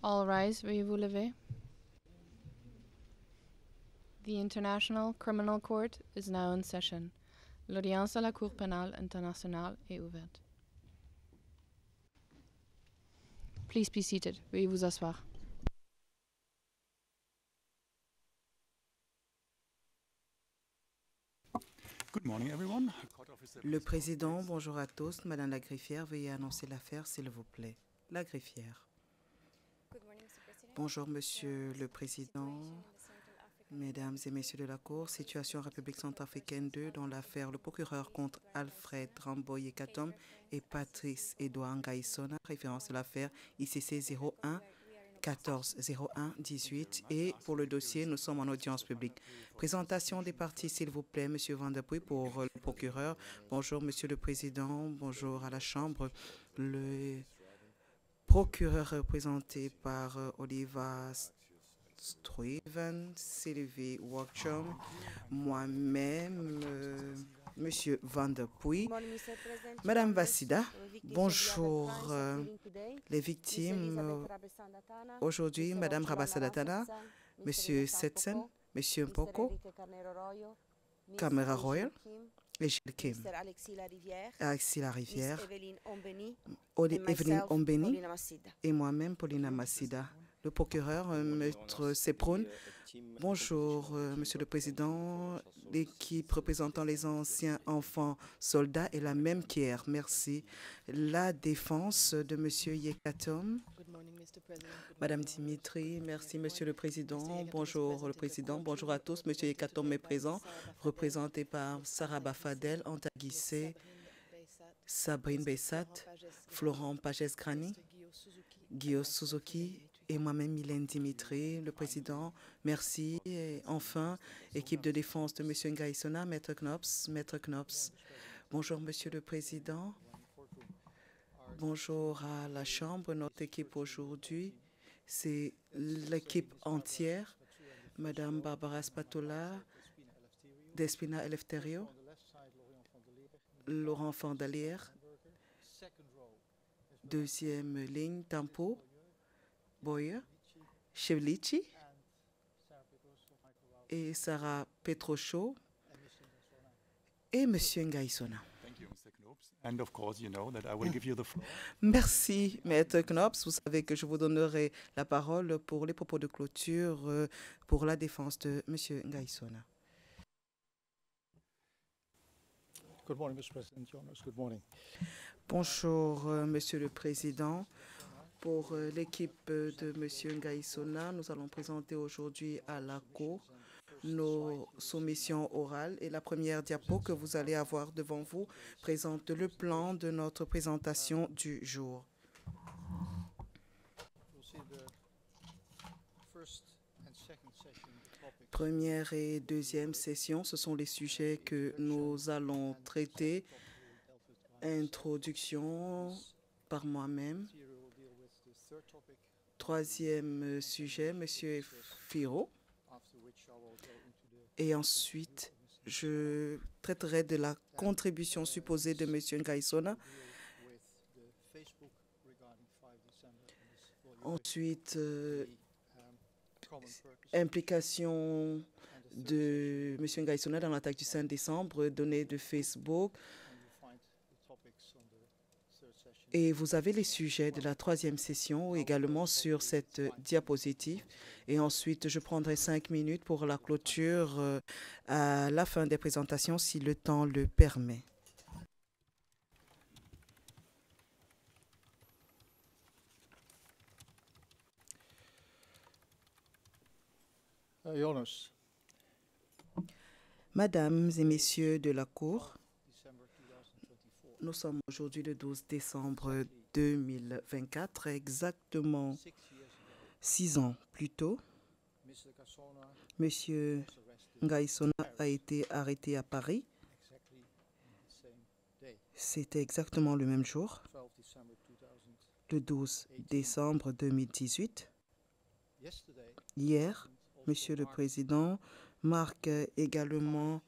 All rise, veuillez vous lever. The International Criminal Court is now in session. L'audience à la Cour pénale internationale est ouverte. Please be seated. Veuillez vous asseoir. Good morning, everyone. Le président, bonjour à tous. Madame la greffière, veuillez annoncer l'affaire, s'il vous plaît. La greffière. Bonjour, Monsieur le Président, Mesdames et Messieurs de la Cour. Situation République centrafricaine 2 dans l'affaire le procureur contre Alfred Ramboye Katom et Patrice Edouard Ngaïsona. Référence à l'affaire ICC 01 14 01 18 et pour le dossier, nous sommes en audience publique. Présentation des parties, s'il vous plaît, Monsieur Van der Puy pour le procureur. Bonjour, Monsieur le Président. Bonjour à la Chambre. Le procureur représenté par Oliver Stuyven, Sylvie Workcham, moi-même, Monsieur Van der Puy, Madame Vassida. Bonjour les victimes. Aujourd'hui, Madame Rabassadatana, Monsieur Setsen, Monsieur Mpoko, Camera Royal et Gilles Kim, Alexis Larivière, Evelyne Ombeni et moi-même, Paulina Massida. Le procureur, Maître Seproun. Bonjour, Monsieur le Président. L'équipe représentant les anciens enfants soldats est la même qu'hier. Merci. La défense de Monsieur Yekatom. Madame Dimitri, merci Monsieur le Président. Bonjour le Président, bonjour à tous. Monsieur Yekatom est présent, représenté par Sarah Bafadel, Anta Guissé, Sabrine Bessat, Florent Pages-Grani, Guillaume Suzuki et moi-même Mylène Dimitri, le Président. Merci. Et enfin, équipe de défense de Monsieur Ngaïsona, Maître Knops. Maître Knops. Bonjour Monsieur le Président. Bonjour à la Chambre. Notre équipe aujourd'hui, c'est l'équipe entière. Madame Barbara Spatola, Despina Eleftherio, Laurent Fandalier, deuxième ligne, Tampo, Boyer, Chevlici et Sarah Petrocho et Monsieur Ngaïsona. Merci, Maître Knops. Vous savez que je vous donnerai la parole pour les propos de clôture pour la défense de Monsieur Ngaïsona. Good morning, Mr. President. Your Honors, good morning. Bonjour, Monsieur le Président. Pour l'équipe de Monsieur Ngaïsona, nous allons présenter aujourd'hui à la Cour nos soumissions orales. Et la première diapo que vous allez avoir devant vous présente le plan de notre présentation du jour. Première et deuxième session, ce sont les sujets que nous allons traiter. Introduction par moi-même. Troisième sujet, Monsieur Firo. Et ensuite, je traiterai de la contribution supposée de Monsieur Ngaïsona. Ensuite, implication de Monsieur Ngaïsona dans l'attaque du 5 décembre, données de Facebook. Et vous avez les sujets de la troisième session également sur cette diapositive. Et ensuite, je prendrai 5 minutes pour la clôture à la fin des présentations, si le temps le permet. Mesdames et Messieurs de la Cour, nous sommes aujourd'hui le 12 décembre 2024, exactement 6 ans plus tôt. Monsieur Ngaïsona a été arrêté à Paris. C'était exactement le même jour, le 12 décembre 2018. Hier, Monsieur le Président marque également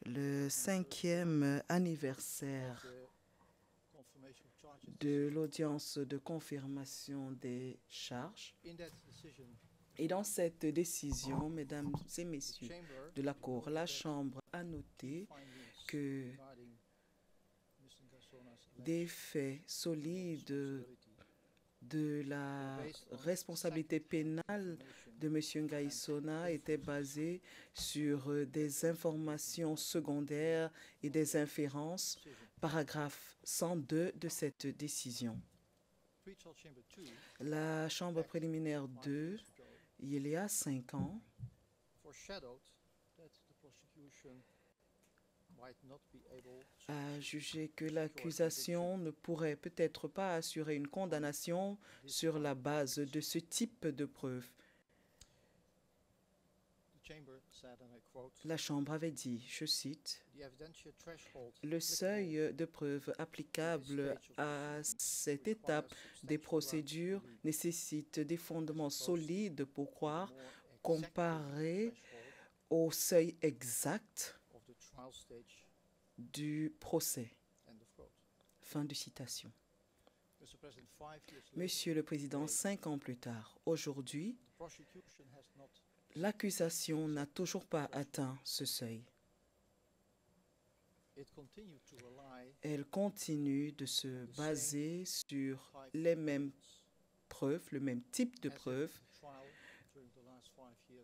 le 5e anniversaire de l'audience de confirmation des charges. Et dans cette décision, mesdames et messieurs de la Cour, la Chambre a noté que des faits solides de la responsabilité pénale de M. Ngaïsona étaient basés sur des informations secondaires et des inférences, paragraphe 102 de cette décision. La Chambre préliminaire 2, il y a 5 ans, a jugé que l'accusation ne pourrait peut-être pas assurer une condamnation sur la base de ce type de preuves. La Chambre avait dit, je cite, « Le seuil de preuve applicable à cette étape des procédures nécessite des fondements solides pour croire, comparé au seuil exact du procès. » Fin de citation. Monsieur le Président, 5 ans plus tard, aujourd'hui, l'accusation n'a toujours pas atteint ce seuil. Elle continue de se baser sur les mêmes preuves, le même type de preuves,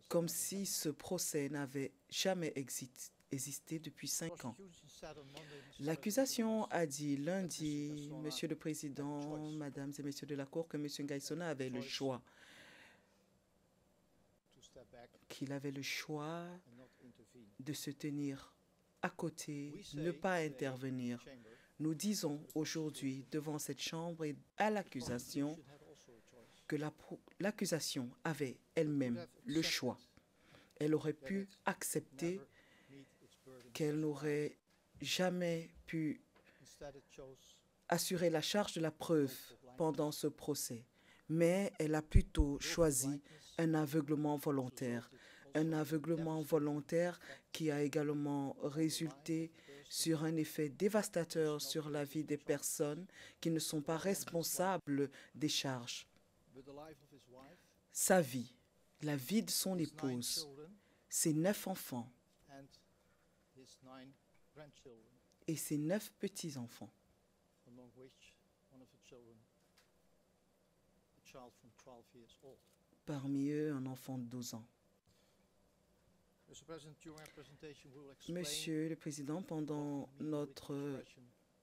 comme si ce procès n'avait jamais existé depuis 5 ans. L'accusation a dit lundi, Monsieur le Président, Mesdames et Messieurs de la Cour, que M. Ngaïsona avait le choix, qu'il avait le choix de se tenir à côté, ne pas intervenir. Nous disons aujourd'hui devant cette Chambre et à l'accusation que l'accusation avait elle-même le choix. Elle aurait pu accepter qu'elle n'aurait jamais pu assurer la charge de la preuve pendant ce procès, mais elle a plutôt choisi un aveuglement volontaire qui a également résulté sur un effet dévastateur sur la vie des personnes qui ne sont pas responsables des charges. Sa vie, la vie de son épouse, ses 9 enfants et ses 9 petits-enfants, parmi eux un enfant de 12 ans. Monsieur le Président, pendant notre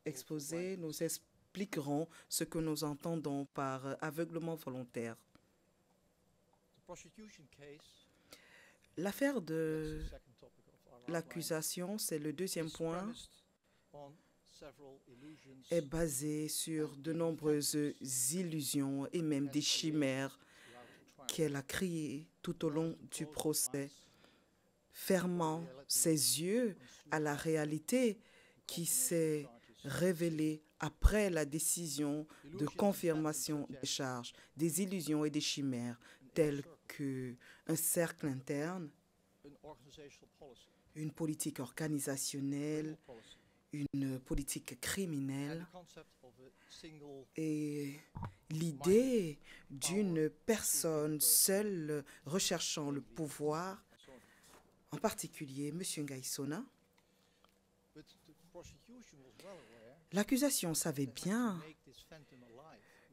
exposé, nous expliquerons ce que nous entendons par aveuglement volontaire. L'affaire de l'accusation, c'est le deuxième point, est basée sur de nombreuses illusions et même des chimères qu'elle a créées tout au long du procès, fermant ses yeux à la réalité qui s'est révélée après la décision de confirmation des charges, des illusions et des chimères telles qu'un cercle interne, une politique organisationnelle, une politique criminelle et l'idée d'une personne seule recherchant le pouvoir, en particulier M. Ngaïsona. L'accusation savait bien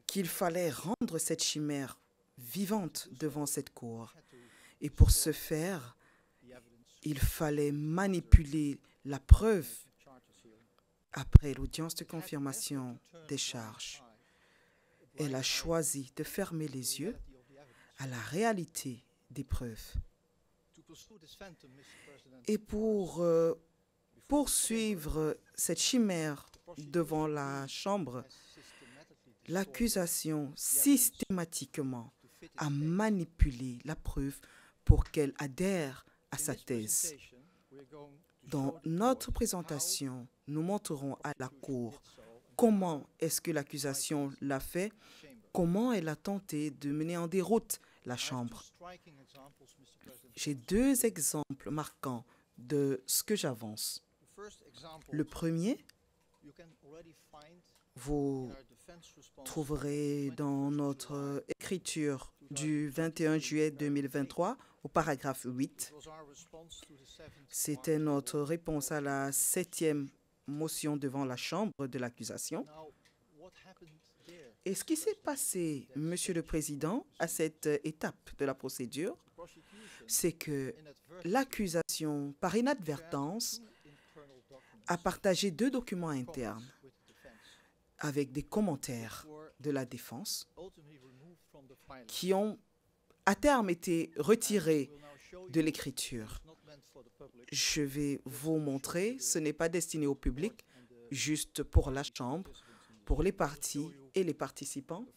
qu'il fallait rendre cette chimère vivante devant cette cour. Et pour ce faire, il fallait manipuler la preuve après l'audience de confirmation des charges. Elle a choisi de fermer les yeux à la réalité des preuves. Et pour poursuivre cette chimère devant la Chambre, l'accusation systématiquement a manipulé la preuve pour qu'elle adhère à sa thèse. Dans notre présentation, nous montrerons à la Cour comment est-ce que l'accusation l'a fait, comment elle a tenté de mener en déroute la Chambre. J'ai 2 exemples marquants de ce que j'avance. Le premier, Vous trouverez dans notre écriture du 21 juillet 2023, au paragraphe 8, c'était notre réponse à la 7e motion devant la Chambre de l'accusation. Et ce qui s'est passé, Monsieur le Président, à cette étape de la procédure, c'est que l'accusation, par inadvertance, a partagé 2 documents internes avec des commentaires de la défense qui ont à terme été retirés de l'écriture. Je vais vous montrer, ce n'est pas destiné au public, juste pour la Chambre, pour les parties et les participants.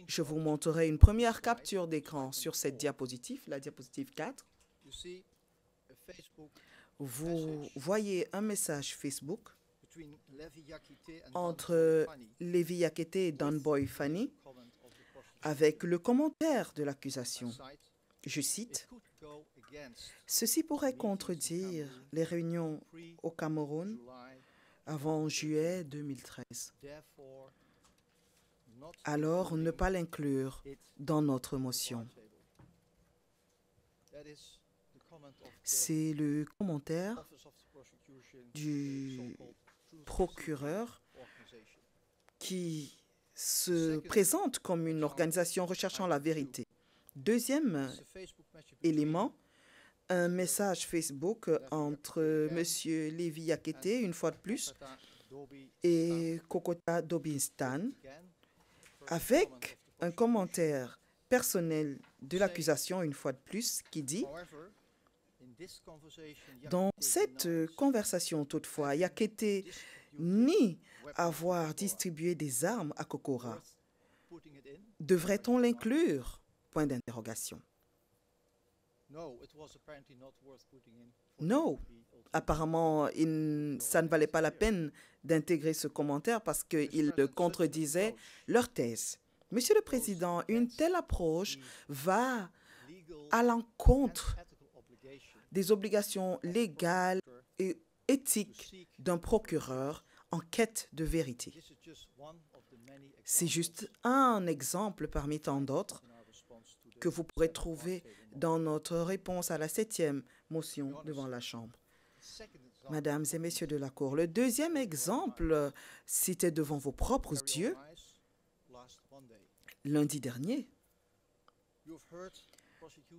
Je vous montrerai une première capture d'écran sur cette diapositive, la diapositive 4. Vous voyez un message Facebook entre Levi Yakete et Danboy Fanny avec le commentaire de l'accusation. Je cite, « Ceci pourrait contredire les réunions au Cameroun avant juillet 2013. Alors, ne pas l'inclure dans notre motion. » C'est le commentaire du procureur qui se présente comme une organisation recherchant la vérité. Deuxième élément, un message Facebook entre M. Levi Yakete, une fois de plus, et Kokota Dobinstan, avec un commentaire personnel de l'accusation, une fois de plus, qui dit « Dans cette conversation, toutefois, Yakete nie avoir distribué des armes à Kokora. Devrait-on l'inclure? » Point d'interrogation. Non, apparemment, ça ne valait pas la peine d'intégrer ce commentaire parce qu'il contredisait leur thèse. Monsieur le Président, une telle approche va à l'encontre des obligations légales et éthiques d'un procureur en quête de vérité. C'est juste un exemple parmi tant d'autres que vous pourrez trouver dans notre réponse à la 7e motion devant la Chambre. Mesdames et Messieurs de la Cour, le deuxième exemple, c'était devant vos propres yeux lundi dernier.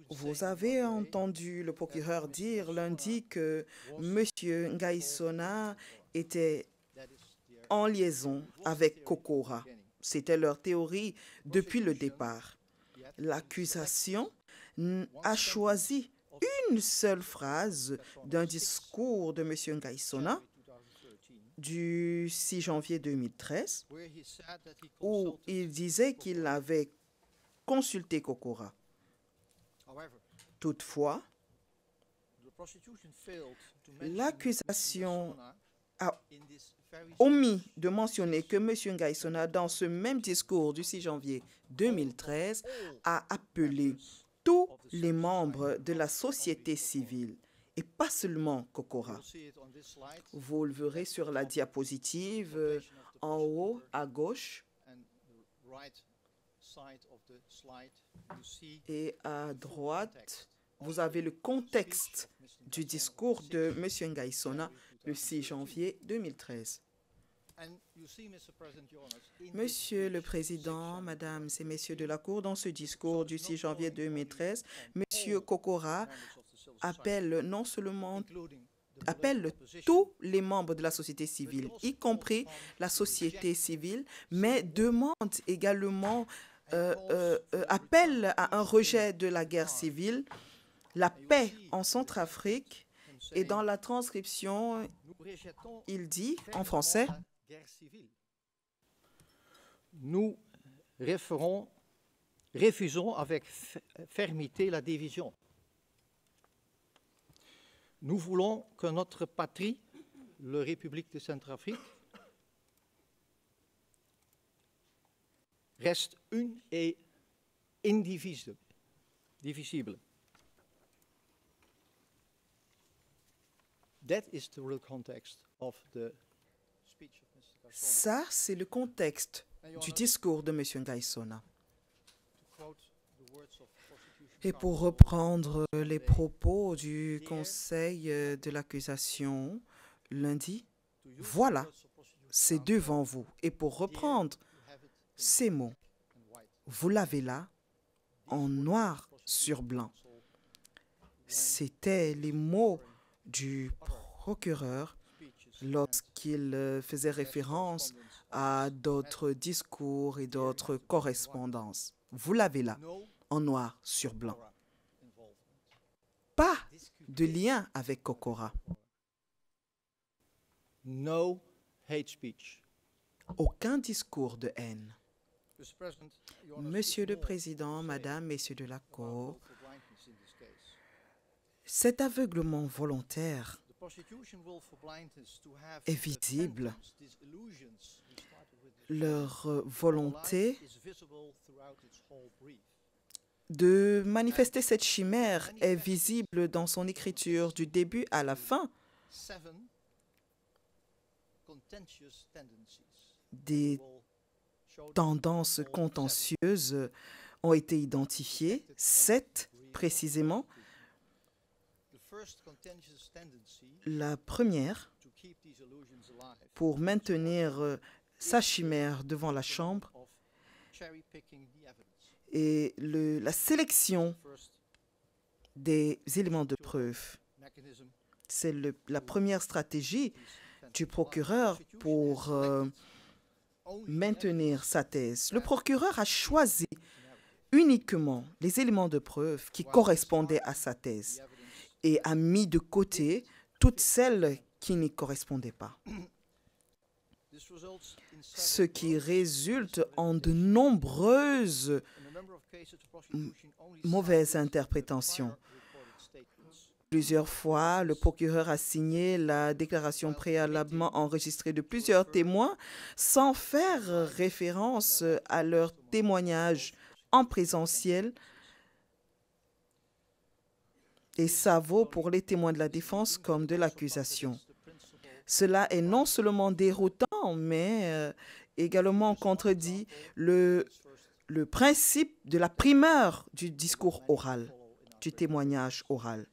Vous avez entendu le procureur dire lundi que M. Ngaïsona était en liaison avec Kokora. C'était leur théorie depuis le départ. L'accusation a choisi une seule phrase d'un discours de M. Ngaïsona du 6 janvier 2013 où il disait qu'il avait consulté Kokora. Toutefois, l'accusation a omis de mentionner que M. Ngaïsona, dans ce même discours du 6 janvier 2013, a appelé tous les membres de la société civile, et pas seulement Kokora. Vous le verrez sur la diapositive en haut à gauche. Et à droite, vous avez le contexte du discours de M. Ngaïsona le 6 janvier 2013. Monsieur le Président, Mesdames et Messieurs de la Cour, dans ce discours du 6 janvier 2013, M. Kokora appelle non seulement tous les membres de la société civile, y compris la société civile, mais demande également, appelle à un rejet de la guerre civile, la paix en Centrafrique, et dans la transcription, il dit en français: Nous refusons avec fermeté la division. Nous voulons que notre patrie, la République de Centrafrique, reste une et indivisible. That is the real context of the speech of Mr. Ça, c'est le contexte du discours de M. Ngaïsona. Et pour reprendre les propos du conseil de l'accusation lundi, voilà, c'est devant vous. Et pour reprendre ces mots, vous l'avez là, en noir sur blanc. C'étaient les mots du procureur lorsqu'il faisait référence à d'autres discours et d'autres correspondances. Vous l'avez là, en noir sur blanc. Pas de lien avec Kokora. No hate speech. Aucun discours de haine. Monsieur le Président, Madame, Messieurs de la Cour, cet aveuglement volontaire est visible. Leur volonté de manifester cette chimère est visible dans son écriture du début à la fin. Des tendances contentieuses ont été identifiées, 7 précisément. La première, pour maintenir sa chimère devant la Chambre, et la sélection des éléments de preuve. C'est la première stratégie du procureur pour maintenir sa thèse. Le procureur a choisi uniquement les éléments de preuve qui correspondaient à sa thèse et a mis de côté toutes celles qui n'y correspondaient pas. Ce qui résulte en de nombreuses mauvaises interprétations. Plusieurs fois, le procureur a signé la déclaration préalablement enregistrée de plusieurs témoins sans faire référence à leur témoignage en présentiel. Et ça vaut pour les témoins de la défense comme de l'accusation. Cela est non seulement déroutant, mais également contredit le principe de la primeur du discours oral, du témoignage oral.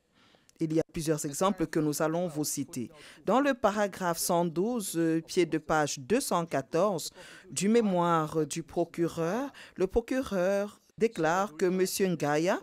Il y a plusieurs exemples que nous allons vous citer. Dans le paragraphe 112, pied de page 214 du mémoire du procureur, le procureur déclare que M. Ngaya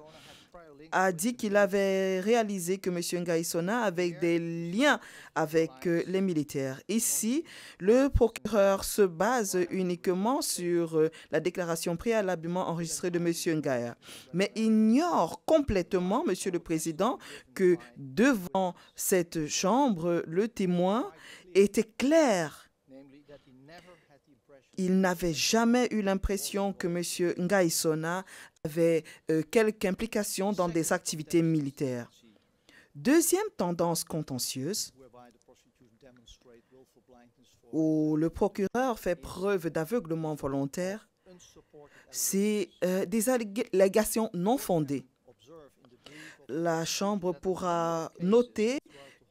a dit qu'il avait réalisé que M. Ngaïsona avait des liens avec les militaires. Ici, le procureur se base uniquement sur la déclaration préalablement enregistrée de M. Ngaya, mais ignore complètement, Monsieur le Président, que devant cette chambre, le témoin était clair. Il n'avait jamais eu l'impression que M. Ngaïsona avait quelque implication dans des activités militaires. Deuxième tendance contentieuse, où le procureur fait preuve d'aveuglement volontaire, c'est des allégations non fondées. La Chambre pourra noter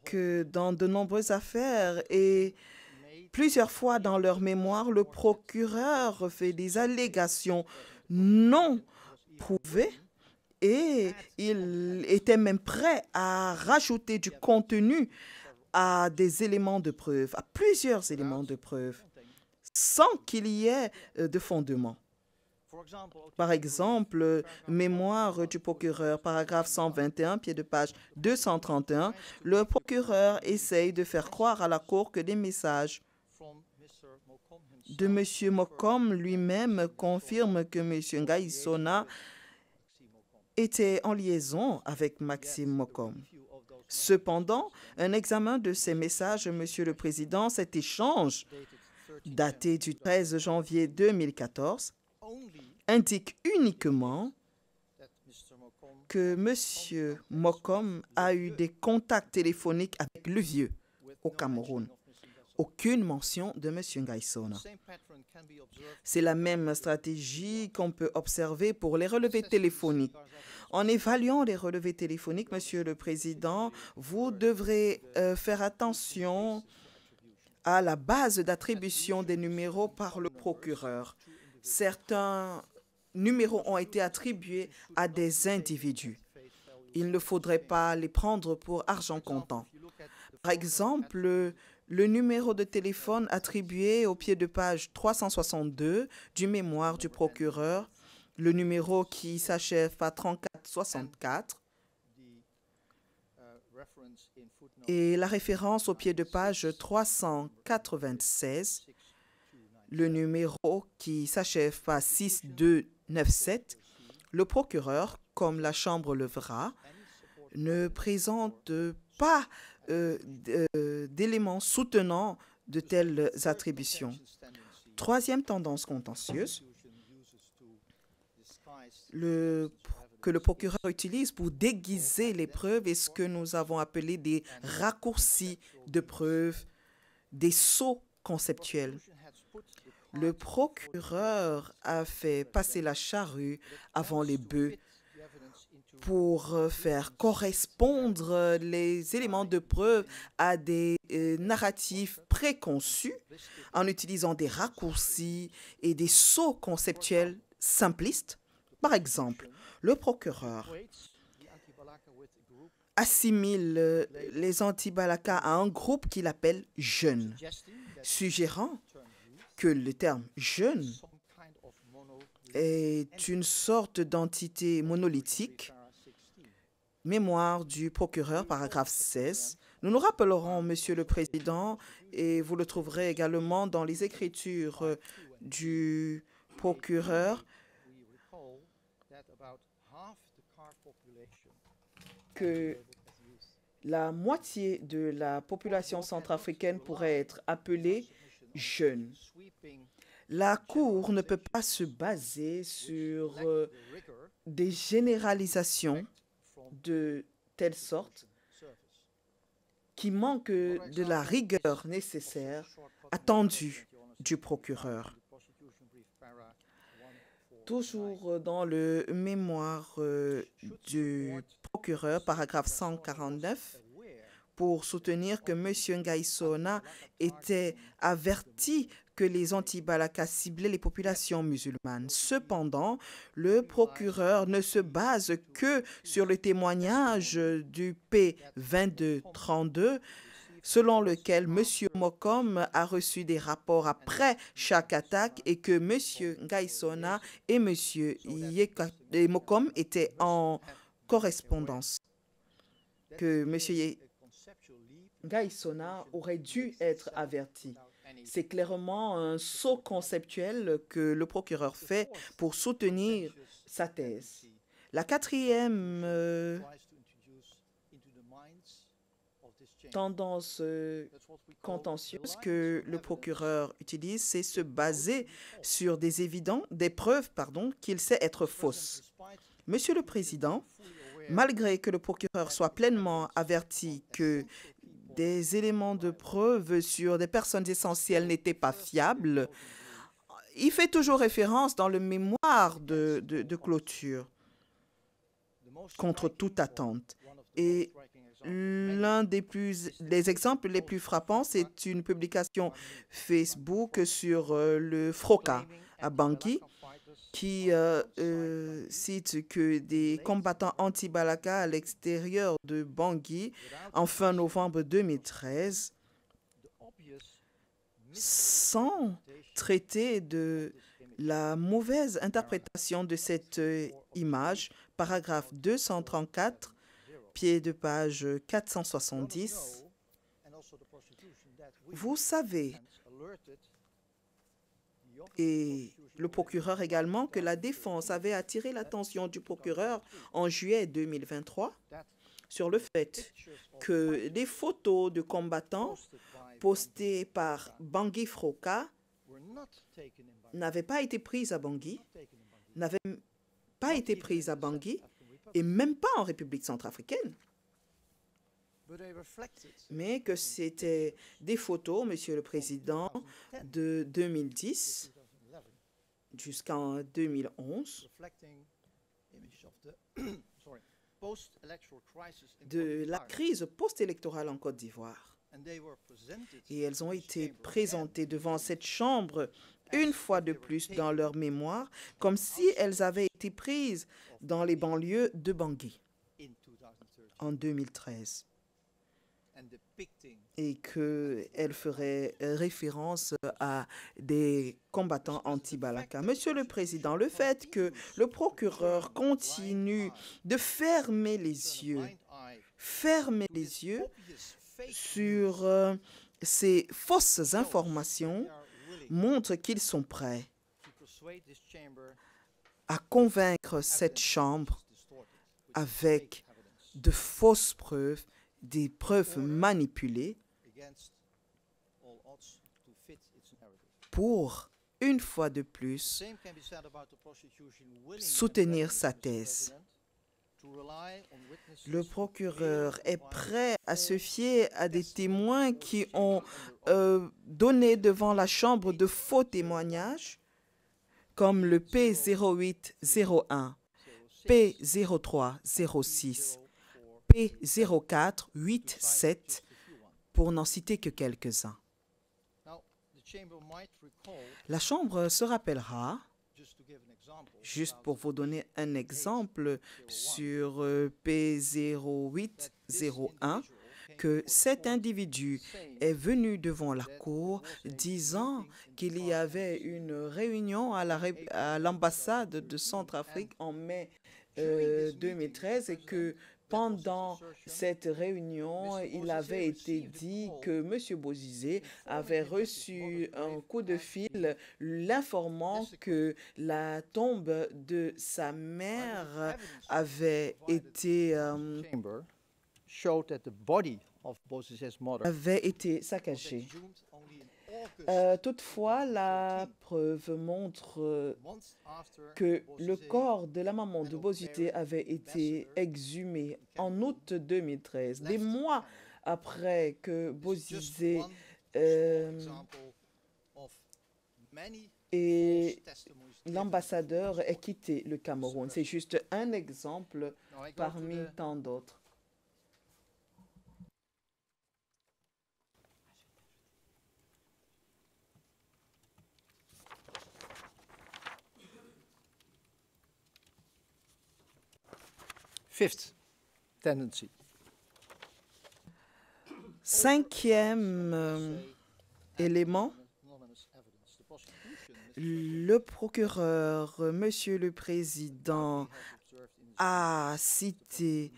que dans de nombreuses affaires et plusieurs fois dans leur mémoire, le procureur fait des allégations non prouvées et il était même prêt à rajouter du contenu à des éléments de preuve, à plusieurs éléments de preuve, sans qu'il y ait de fondement. Par exemple, mémoire du procureur, paragraphe 121, pied de page 231, le procureur essaye de faire croire à la Cour que les messages de M. Mokom lui-même confirment que M. Ngaïsona était en liaison avec Maxime Mokom. Cependant, un examen de ces messages, Monsieur le Président, cet échange daté du 13 janvier 2014, indique uniquement que M. Mokom a eu des contacts téléphoniques avec le vieux au Cameroun. Aucune mention de M. Ngaïsona. C'est la même stratégie qu'on peut observer pour les relevés téléphoniques. En évaluant les relevés téléphoniques, Monsieur le Président, vous devrez faire attention à la base d'attribution des numéros par le procureur. Certains numéros ont été attribués à des individus. Il ne faudrait pas les prendre pour argent comptant. Par exemple, le numéro de téléphone attribué au pied de page 362 du mémoire du procureur, le numéro qui s'achève par 3464, et la référence au pied de page 396, le numéro qui s'achève par 6297, le procureur, comme la Chambre le verra, ne présente pas d'éléments soutenant de telles attributions. Troisième tendance contentieuse, que le procureur utilise pour déguiser les preuves est ce que nous avons appelé des raccourcis de preuves, des sauts conceptuels. Le procureur a fait passer la charrue avant les bœufs pour faire correspondre les éléments de preuve à des narratifs préconçus en utilisant des raccourcis et des sauts conceptuels simplistes. Par exemple, le procureur assimile les anti-Balaka à un groupe qu'il appelle « jeunes », suggérant que le terme « jeune » est une sorte d'entité monolithique. Mémoire du procureur, paragraphe 16. Nous nous rappellerons, Monsieur le Président, et vous le trouverez également dans les écritures du procureur, que la moitié de la population centrafricaine pourrait être appelée jeune. La Cour ne peut pas se baser sur des généralisations de telle sorte qui manquent de la rigueur nécessaire attendue du procureur. Toujours dans le mémoire du procureur, paragraphe 149, pour soutenir que M. Ngaïsona était averti que les anti-Balaka ciblaient les populations musulmanes. Cependant, le procureur ne se base que sur le témoignage du P2232, selon lequel M. Mokom a reçu des rapports après chaque attaque et que M. Ngaïsona et M. Mokom étaient en correspondance. Que M. Ngaïsona aurait dû être averti. C'est clairement un saut conceptuel que le procureur fait pour soutenir sa thèse. La quatrième tendance contentieuse que le procureur utilise, c'est se baser sur des preuves qu'il sait être fausses. Monsieur le Président, malgré que le procureur soit pleinement averti que des éléments de preuve sur des personnes essentielles n'étaient pas fiables, il fait toujours référence dans le mémoire de clôture contre toute attente. Et l'un des exemples les plus frappants, c'est une publication Facebook sur le Froka à Bangui, qui cite que des combattants anti-Balaka à l'extérieur de Bangui, en fin novembre 2013, sans traiter de la mauvaise interprétation de cette image, paragraphe 234, pied de page 470. Vous savez, et le procureur également, que la défense avait attiré l'attention du procureur en juillet 2023 sur le fait que des photos de combattants postées par Bangui Froka n'avaient pas été prises à Bangui, et même pas en République centrafricaine. Mais que c'était des photos, Monsieur le Président, de 2010 jusqu'en 2011, de la crise post-électorale en Côte d'Ivoire. Et elles ont été présentées devant cette chambre une fois de plus dans leur mémoire, comme si elles avaient été prises dans les banlieues de Bangui en 2013. Et qu'elle ferait référence à des combattants anti-Balaka. Monsieur le Président, le fait que le procureur continue de fermer les yeux sur ces fausses informations montre qu'ils sont prêts à convaincre cette Chambre avec de fausses preuves, des preuves manipulées pour, une fois de plus, soutenir sa thèse. Le procureur est prêt à se fier à des témoins qui ont donné devant la Chambre de faux témoignages, comme le P0801, P0306, P0487, pour n'en citer que quelques-uns. La Chambre se rappellera, juste pour vous donner un exemple sur P0801, que cet individu est venu devant la Cour disant qu'il y avait une réunion à l'ambassade de Centrafrique en mai 2013 et que pendant cette réunion, il avait été dit que M. Bozizé avait reçu un coup de fil l'informant que la tombe de sa mère avait été saccagée. Toutefois, la preuve montre que le corps de la maman de Bozizé avait été exhumé en août 2013, des mois après que Bozizé et l'ambassadeur aient quitté le Cameroun. C'est juste un exemple parmi tant d'autres. Fifth tendency. Cinquième élément, le procureur, Monsieur le Président, a cité,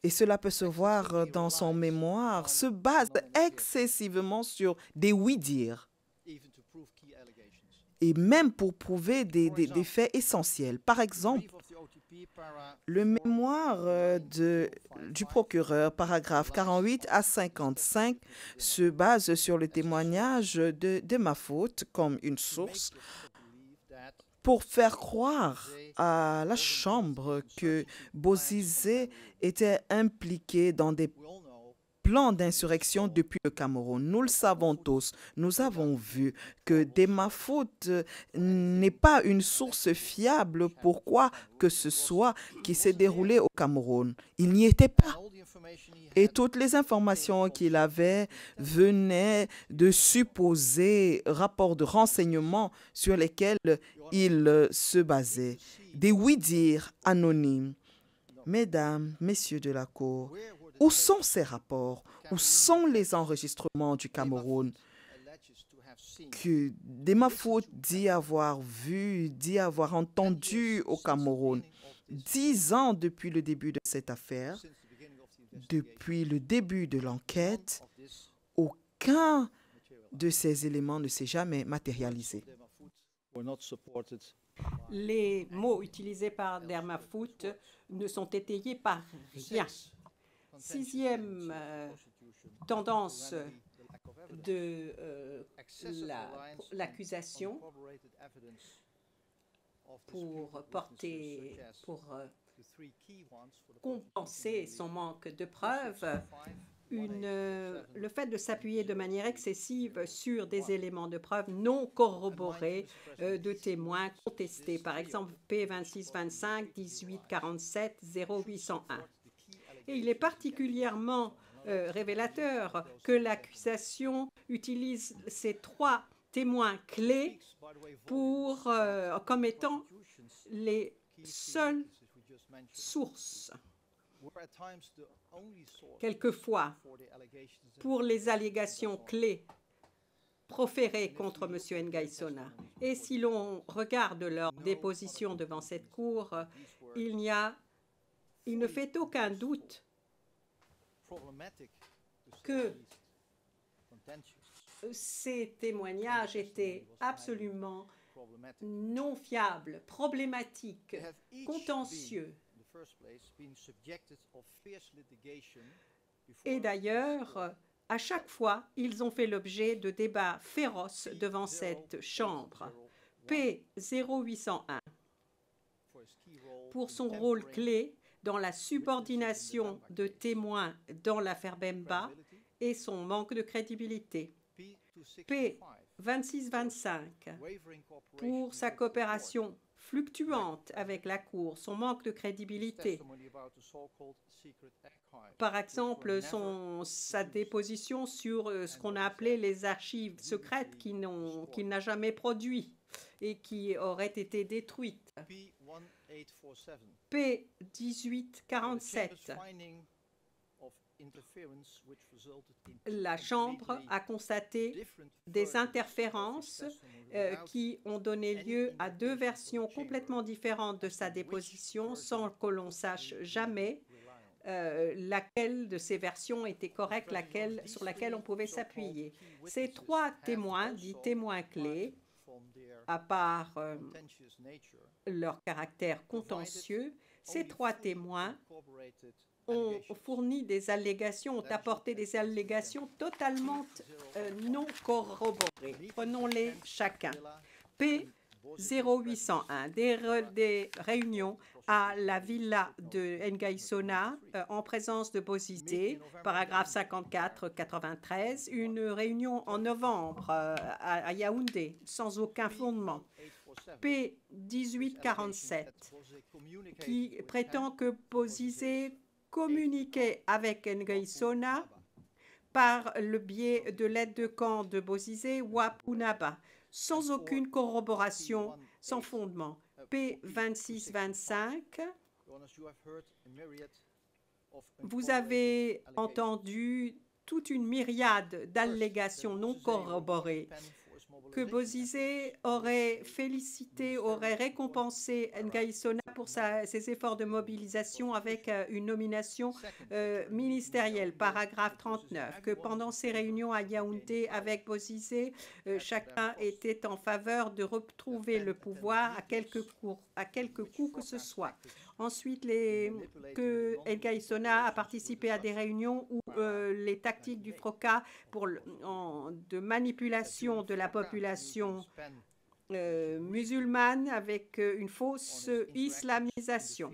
et cela peut se voir dans son mémoire, se base excessivement sur des oui-dire, et même pour prouver des faits essentiels. Par exemple, le mémoire du procureur, paragraphe 48 à 55, se base sur le témoignage de Mafout comme une source pour faire croire à la Chambre que Bozizé était impliqué dans des plans d'insurrection depuis le Cameroun. Nous le savons tous. Nous avons vu que Mafout n'est pas une source fiable pour quoi que ce soit qui s'est déroulé au Cameroun. Il n'y était pas. Et toutes les informations qu'il avait venaient de supposés rapports de renseignement sur lesquels il se basait. Des oui-dire anonymes. Mesdames, messieurs de la Cour, où sont ces rapports? Où sont les enregistrements du Cameroun que Mafout dit avoir vu, dit avoir entendu au Cameroun? 10 ans depuis le début de cette affaire, depuis le début de l'enquête, aucun de ces éléments ne s'est jamais matérialisé. Les mots utilisés par Mafout ne sont étayés par rien. Sixième tendance de l'accusation pour compenser son manque de preuves, le fait de s'appuyer de manière excessive sur des éléments de preuve non corroborés de témoins contestés, par exemple P2625 1847 0801. Et il est particulièrement révélateur que l'accusation utilise ces 3 témoins clés comme étant les seules sources. Quelquefois, pour les allégations clés proférées contre M. Ngaïsona. Et si l'on regarde leur déposition devant cette cour, il ne fait aucun doute que ces témoignages étaient absolument non fiables, problématiques, contentieux. Et d'ailleurs, à chaque fois, ils ont fait l'objet de débats féroces devant cette chambre. P0801, pour son rôle clé dans la subordination de témoins dans l'affaire Bemba et son manque de crédibilité. P2625, pour sa coopération fluctuante avec la Cour, son manque de crédibilité. Par exemple, sa déposition sur ce qu'on a appelé les archives secrètes qu'il n'a jamais produit et qui auraient été détruites. P1847. La Chambre a constaté des interférences qui ont donné lieu à 2 versions complètement différentes de sa déposition sans que l'on sache jamais laquelle de ces versions était correcte, sur laquelle on pouvait s'appuyer. Ces 3 témoins, dits témoins clés, à part leur caractère contentieux, ces 3 témoins ont fourni des allégations, ont apporté des allégations totalement non corroborées. Prenons-les chacun. P0801, des réunions à la villa de Ngaïsona en présence de Bozizé, paragraphe 54-93, une réunion en novembre à Yaoundé, sans aucun fondement. P1847, qui prétend que Bozizé communiquait avec Ngaïsona par le biais de l'aide de camp de Bozizé, Wapunaba, sans aucune corroboration, sans fondement. P2625, vous avez entendu toute une myriade d'allégations non corroborées que Bozizé aurait félicité, aurait récompensé Ngaïsona pour ses efforts de mobilisation avec une nomination ministérielle, paragraphe 39, que pendant ses réunions à Yaoundé avec Bozizé, chacun était en faveur de retrouver le pouvoir à quelque coup que ce soit. Ensuite, que Ngaïsona a participé à des réunions où les tactiques du FROCA de manipulation de la population musulmane avec une fausse islamisation.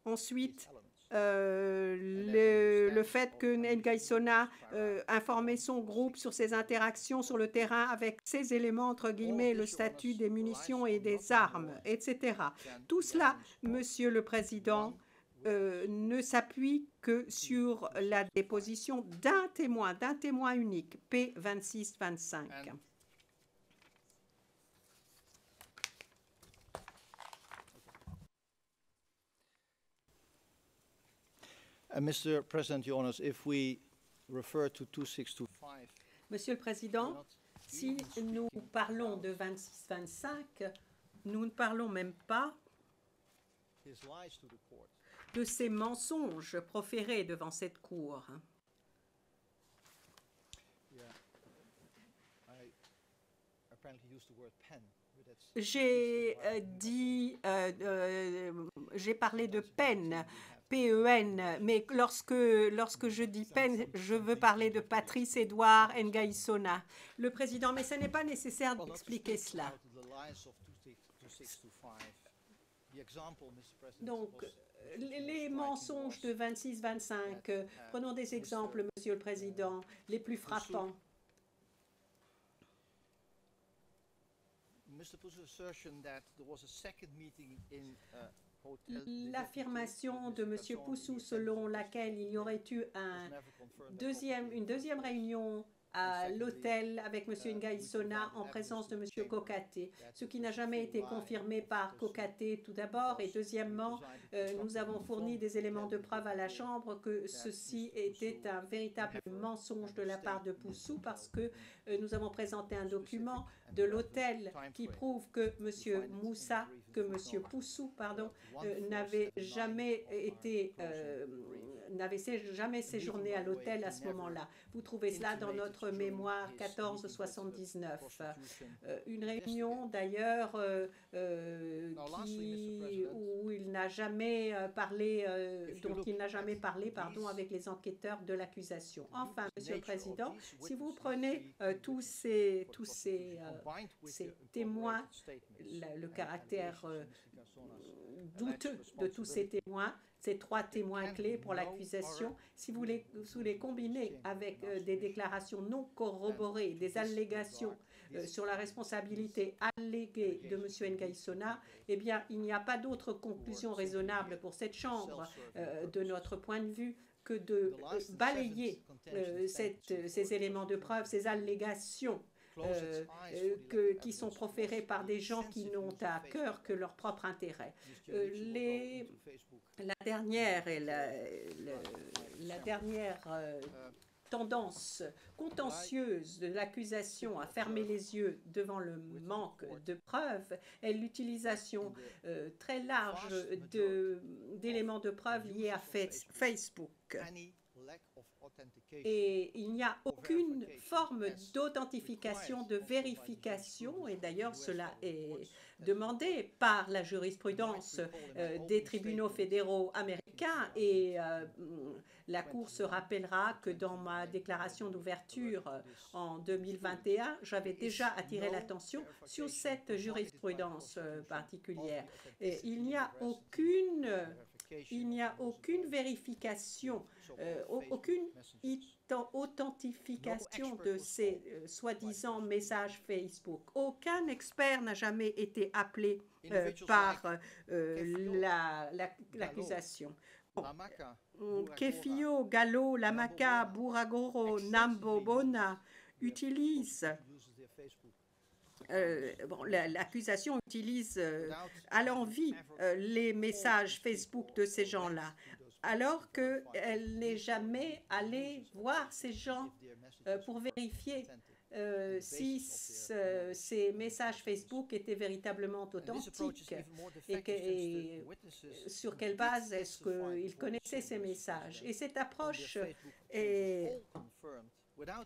Ensuite, le fait que Ngaïsona informait son groupe sur ses interactions sur le terrain avec ces éléments, entre guillemets, le statut des munitions et des armes, etc. Tout cela, Monsieur le Président, ne s'appuie que sur la déposition d'un témoin unique, P2625. Mr. President, Your Honours, if we refer to 2625, Monsieur le Président, si nous parlons de 2625, nous ne parlons même pas de ces mensonges proférés devant cette cour. J'ai parlé de peine, PEN, mais lorsque je dis peine, je veux parler de Patrice Edouard Ngaïsona. Le Président, mais ce n'est pas nécessaire d'expliquer cela. Donc, les mensonges de 26-25, prenons des exemples, Monsieur le Président, les plus frappants. l'affirmation de M. Poussou selon laquelle il y aurait eu une deuxième réunion à l'hôtel avec M. Ngaïsona en présence de M. Kokaté, ce qui n'a jamais été confirmé par Kokaté tout d'abord, et deuxièmement, nous avons fourni des éléments de preuve à la Chambre que ceci était un véritable mensonge de la part de Poussou, parce que nous avons présenté un document de l'hôtel qui prouve que M. Poussou, n'avait jamais séjourné à l'hôtel à ce moment-là. Vous trouvez cela dans notre mémoire 1479. Une réunion d'ailleurs où il n'a jamais parlé, dont il n'a jamais parlé, avec les enquêteurs de l'accusation. Enfin, Monsieur le Président, si vous prenez tous ces témoins, le caractère douteux de tous ces témoins, ces trois témoins clés pour l'accusation, si vous les combinez avec des déclarations non corroborées, des allégations sur la responsabilité alléguée de M. Ngaïsona, eh bien, il n'y a pas d'autre conclusion raisonnable pour cette Chambre, de notre point de vue, que de balayer ces éléments de preuve, ces allégations qui sont proférées par des gens qui n'ont à cœur que leur propre intérêt. La dernière tendance contentieuse de l'accusation à fermer les yeux devant le manque de preuves est l'utilisation très large d'éléments de preuve liés à Facebook. Et il n'y a aucune forme d'authentification, de vérification, et d'ailleurs cela est demandé par la jurisprudence des tribunaux fédéraux américains, et la Cour se rappellera que dans ma déclaration d'ouverture en 2021, j'avais déjà attiré l'attention sur cette jurisprudence particulière. Et il n'y a aucune vérification, aucune authentification de ces soi-disant messages Facebook. Aucun expert n'a jamais été appelé par l'accusation. Kefio, Gallo, Lamaka, Buragoro, Nambo, Bona utilisent l'accusation utilise à l'envi les messages Facebook de ces gens-là, alors qu'elle n'est jamais allée voir ces gens pour vérifier si ces messages Facebook étaient véritablement authentiques et sur quelle base est-ce qu'ils connaissaient ces messages. Et cette approche est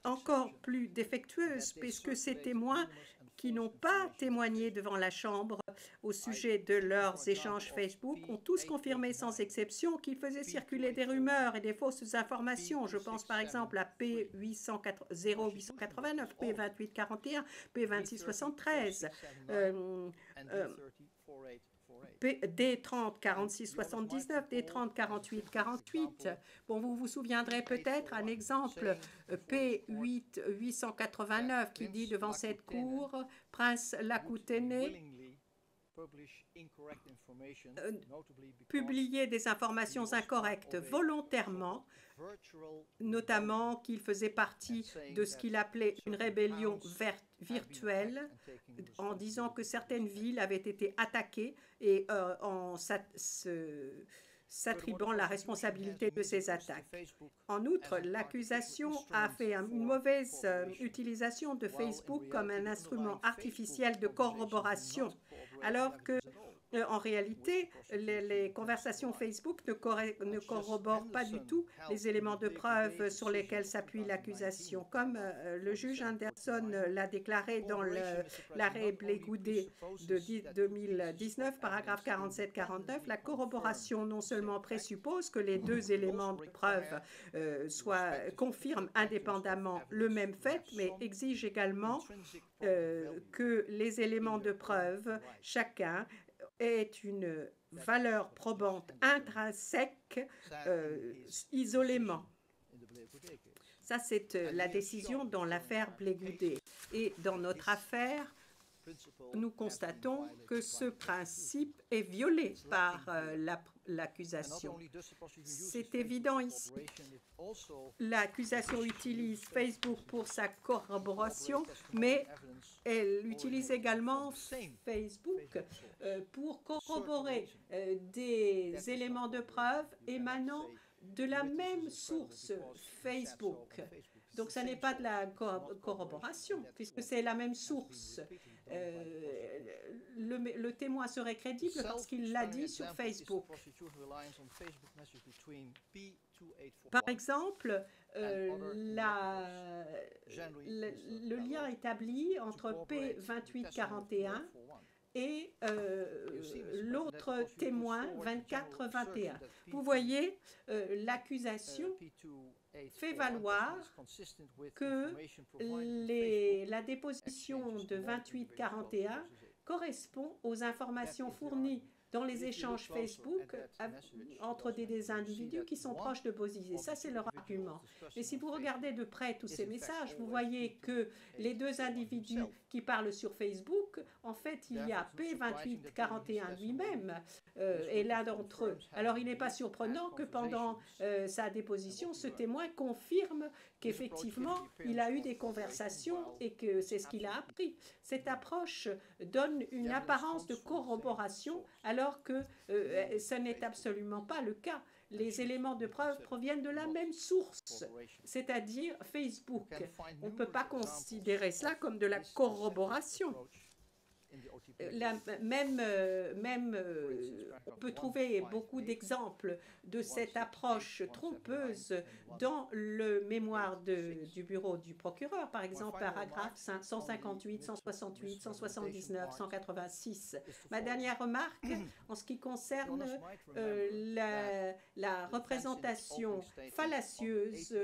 encore plus défectueuse, puisque ces témoins qui n'ont pas témoigné devant la Chambre au sujet de leurs échanges Facebook ont tous confirmé sans exception qu'ils faisaient circuler des rumeurs et des fausses informations. Je pense par exemple à P0889, P2841, P2673, D30 46 79, D30 48 48. Bon, vous vous souviendrez peut-être un exemple P8 889 qui dit devant cette cour, Prince Lakouténé publier des informations incorrectes volontairement, notamment qu'il faisait partie de ce qu'il appelait une rébellion virtuelle, en disant que certaines villes avaient été attaquées et en s'attribuant la responsabilité de ces attaques. En outre, l'accusation a fait une mauvaise utilisation de Facebook comme un instrument artificiel de corroboration, alors que en réalité, les conversations Facebook ne corroborent pas du tout les éléments de preuve sur lesquels s'appuie l'accusation. Comme le juge Anderson l'a déclaré dans l'arrêt Blé-Goudet de 2019, paragraphe 47-49, la corroboration non seulement présuppose que les deux éléments de preuve confirment indépendamment le même fait, mais exige également que les éléments de preuve, chacun, est une valeur probante intrinsèque isolément. Ça, c'est la décision dans l'affaire Blé-Goudet. Et dans notre affaire, nous constatons que ce principe est violé par l'accusation. C'est évident ici. L'accusation utilise Facebook pour sa corroboration, mais elle utilise également Facebook pour corroborer des éléments de preuve émanant de la même source, Facebook. Donc, ce n'est pas de la corroboration, puisque c'est la même source. Le témoin serait crédible parce qu'il l'a dit sur Facebook. Par exemple, le lien établi entre P2841 et l'autre témoin 2421. Vous voyez, l'accusation fait valoir que la déposition de 2841 correspond aux informations fournies dans les échanges Facebook entre des individus qui sont proches de Bozizé. Ça, c'est leur argument. Mais si vous regardez de près tous ces messages, vous voyez que les deux individus qui parlent sur Facebook, en fait, il y a P2841 lui-même et l'un d'entre eux. Alors, il n'est pas surprenant que pendant sa déposition, ce témoin confirme qu'effectivement, il a eu des conversations et que c'est ce qu'il a appris. Cette approche donne une apparence de corroboration alors que ce n'est absolument pas le cas. Les éléments de preuve proviennent de la même source, c'est-à-dire Facebook. On ne peut pas considérer cela comme de la corroboration. On peut trouver beaucoup d'exemples de cette approche trompeuse dans le mémoire du bureau du procureur, par exemple paragraphe 158, 168, 179, 186. Ma dernière remarque en ce qui concerne la représentation fallacieuse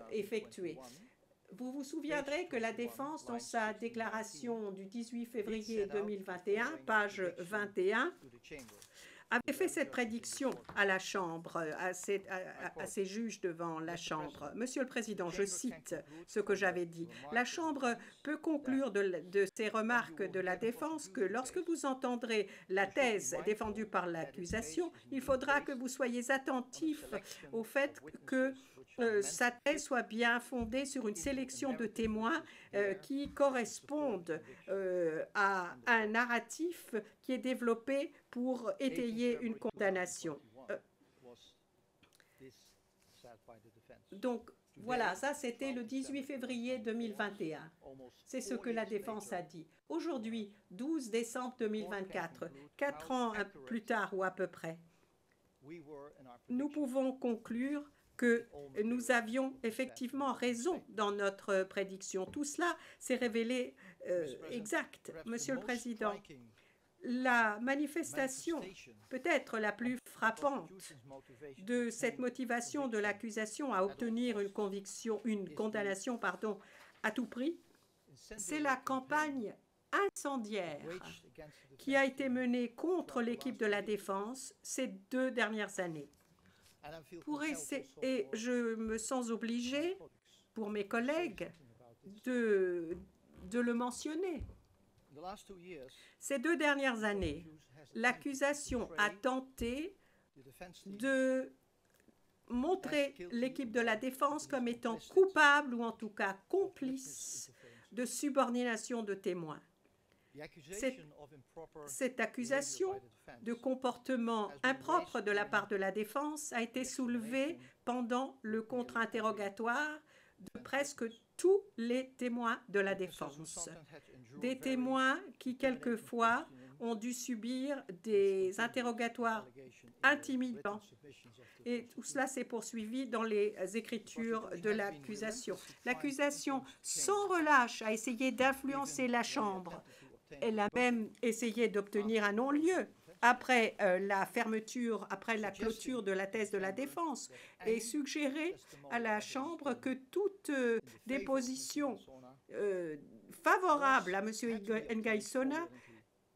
effectuée. Vous vous souviendrez que la défense, dans sa déclaration du 18 février 2021, page 21, avait fait cette prédiction à la Chambre, à ces juges devant la Chambre. Monsieur le Président, je cite ce que j'avais dit. La Chambre peut conclure de ces remarques de la défense que lorsque vous entendrez la thèse défendue par l'accusation, il faudra que vous soyez attentif au fait que sa thèse soit bien fondée sur une sélection de témoins qui correspondent à un narratif qui est développé pour étayer une condamnation. Donc, voilà, ça c'était le 18 février 2021. C'est ce que la défense a dit. Aujourd'hui, 12 décembre 2024, 4 ans plus tard ou à peu près, nous pouvons conclure que nous avions effectivement raison dans notre prédiction. Tout cela s'est révélé exact. Monsieur le Président, la manifestation peut-être la plus frappante de cette motivation de l'accusation à obtenir une condamnation à tout prix, c'est la campagne incendiaire qui a été menée contre l'équipe de la défense ces 2 dernières années. Et je me sens obligé, pour mes collègues, de le mentionner. Ces 2 dernières années, l'accusation a tenté de montrer l'équipe de la défense comme étant coupable ou en tout cas complice de subordination de témoins. Cette accusation de comportement impropre de la part de la défense a été soulevée pendant le contre-interrogatoire de presque tous les témoins de la défense. Des témoins qui, quelquefois, ont dû subir des interrogatoires intimidants. Et tout cela s'est poursuivi dans les écritures de l'accusation. L'accusation, sans relâche, a essayé d'influencer la Chambre. Elle a même essayé d'obtenir un non-lieu après la clôture de la thèse de la défense et suggéré à la Chambre que toute déposition favorable à M. Ngaïsona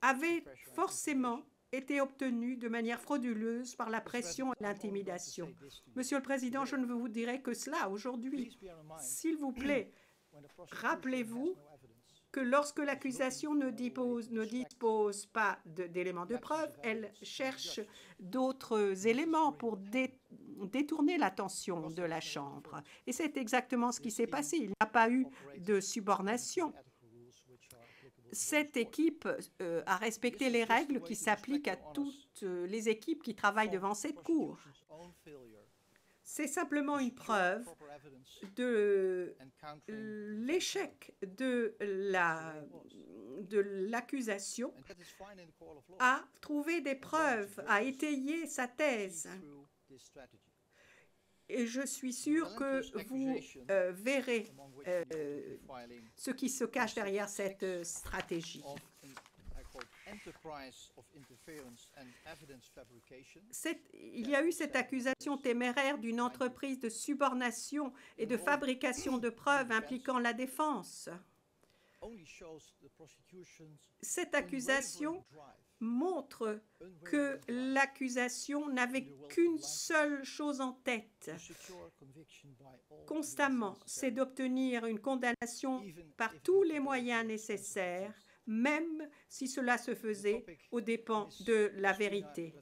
avait forcément été obtenue de manière frauduleuse par la pression et l'intimidation. Monsieur le Président, je ne vous dirai que cela aujourd'hui. S'il vous plaît, rappelez-vous que lorsque l'accusation ne dispose pas d'éléments de preuve, elle cherche d'autres éléments pour détourner l'attention de la Chambre. Et c'est exactement ce qui s'est passé. Il n'y a pas eu de subornation. Cette équipe a respecté les règles qui s'appliquent à toutes les équipes qui travaillent devant cette Cour. C'est simplement une preuve de l'échec de l'accusation à trouver des preuves, à étayer sa thèse. Et je suis sûre que vous verrez ce qui se cache derrière cette stratégie. Il y a eu cette accusation téméraire d'une entreprise de subornation et de fabrication de preuves impliquant la défense. Cette accusation montre que l'accusation n'avait qu'une seule chose en tête, constamment, c'est d'obtenir une condamnation par tous les moyens nécessaires, même si cela se faisait aux dépens de la vérité.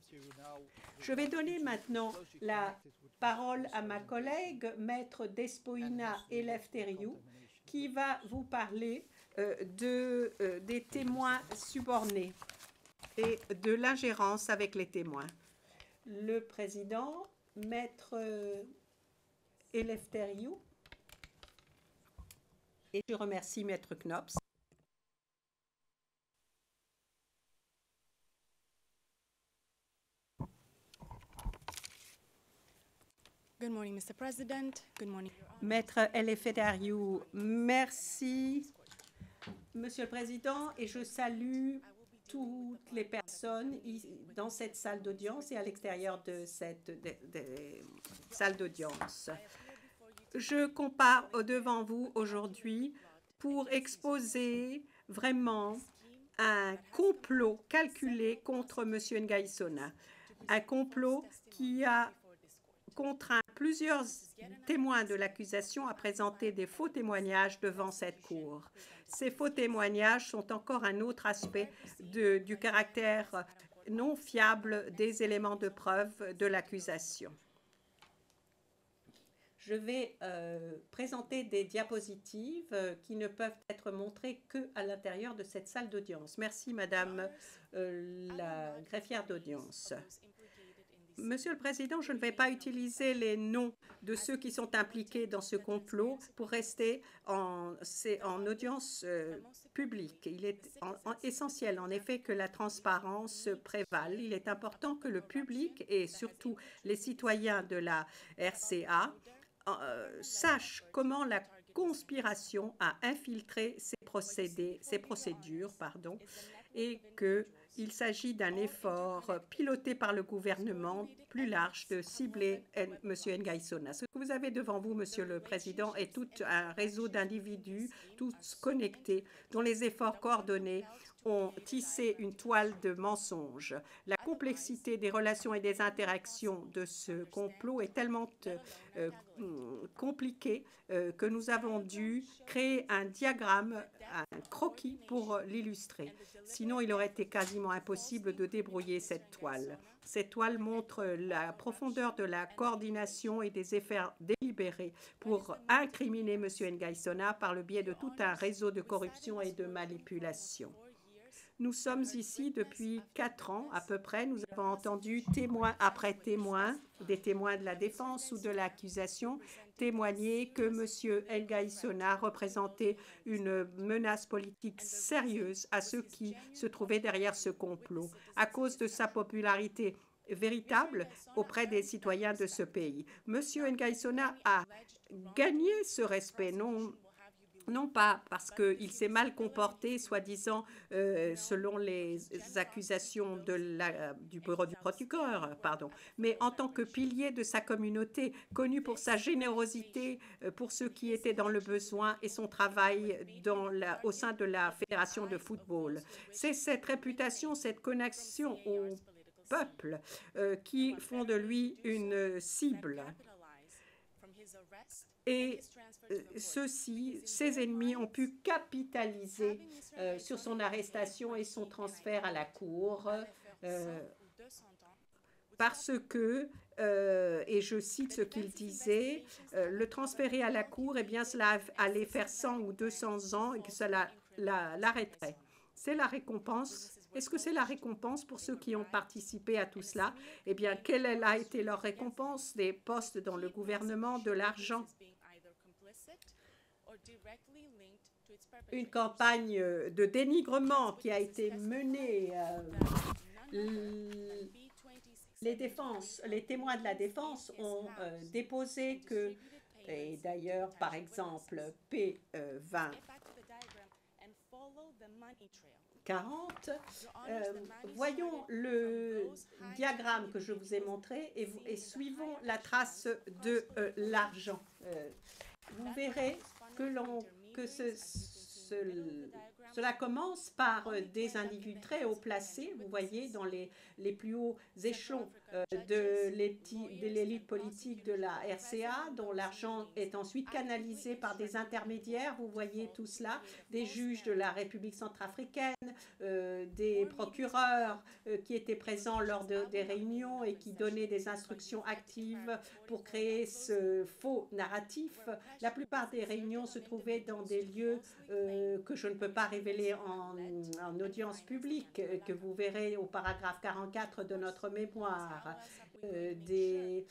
Je vais donner maintenant la parole à ma collègue, Maître Despoina Eleftheriou, qui va vous parler des témoins subornés et de l'ingérence avec les témoins. Le président, Maître Eleftheriou, et je remercie Maître Knops. Good morning, Mr. President. Good morning. Maître Eleftheriou, merci, Monsieur le Président, et je salue toutes les personnes dans cette salle d'audience et à l'extérieur de cette salle d'audience. Je compare devant vous aujourd'hui pour exposer vraiment un complot calculé contre M. Ngaïsona, un complot qui a contraint plusieurs témoins de l'accusation à présenter des faux témoignages devant cette cour. Ces faux témoignages sont encore un autre aspect du caractère non fiable des éléments de preuve de l'accusation. Je vais présenter des diapositives qui ne peuvent être montrées qu'à l'intérieur de cette salle d'audience. Merci, Madame la greffière d'audience. Monsieur le Président, je ne vais pas utiliser les noms de ceux qui sont impliqués dans ce complot pour rester en audience publique. Il est essentiel, en effet, que la transparence prévale. Il est important que le public et surtout les citoyens de la RCA sachent comment la conspiration a infiltré ces procédures, et qu'il s'agit d'un effort piloté par le gouvernement plus large de cibler M. Ngaïsona. Ce que vous avez devant vous, Monsieur le Président, est tout un réseau d'individus, tous connectés, dont les efforts coordonnés ont tissé une toile de mensonges. La complexité des relations et des interactions de ce complot est tellement compliquée que nous avons dû créer un diagramme, un croquis pour l'illustrer. Sinon, il aurait été quasiment impossible de débrouiller cette toile. Cette toile montre la profondeur de la coordination et des efforts délibérés pour incriminer M. Ngaïsona par le biais de tout un réseau de corruption et de manipulation. Nous sommes ici depuis 4 ans à peu près. Nous avons entendu témoin après témoin, des témoins de la défense ou de l'accusation, témoigner que M. Ngaïsona représentait une menace politique sérieuse à ceux qui se trouvaient derrière ce complot, à cause de sa popularité véritable auprès des citoyens de ce pays. M. Ngaïsona a gagné ce respect, non pas parce qu'il s'est mal comporté, soi-disant, selon les accusations du bureau du procureur, mais en tant que pilier de sa communauté, connu pour sa générosité pour ceux qui étaient dans le besoin et son travail au sein de la Fédération de football. C'est cette réputation, cette connexion au peuple qui font de lui une cible. Et ses ennemis ont pu capitaliser sur son arrestation et son transfert à la cour parce que, et je cite ce qu'il disait, le transférer à la cour, eh bien, cela allait faire 100 ou 200 ans et que cela l'arrêterait. C'est la récompense. Est-ce que c'est la récompense pour ceux qui ont participé à tout cela? Eh bien, quelle a été leur récompense? Des postes dans le gouvernement, de l'argent. Une campagne de dénigrement qui a été menée. Les témoins de la défense ont déposé que, et d'ailleurs, par exemple, P2040, voyons le diagramme que je vous ai montré et suivons la trace de l'argent. Vous verrez que cela commence par des individus très haut placés, vous voyez, dans les plus hauts échelons de l'élite politique de la RCA, dont l'argent est ensuite canalisé par des intermédiaires, vous voyez tout cela, des juges de la République centrafricaine, des procureurs qui étaient présents lors des réunions et qui donnaient des instructions actives pour créer ce faux narratif. La plupart des réunions se trouvaient dans des lieux que je ne peux pas révéler en audience publique, que vous verrez au paragraphe 44 de notre mémoire. Des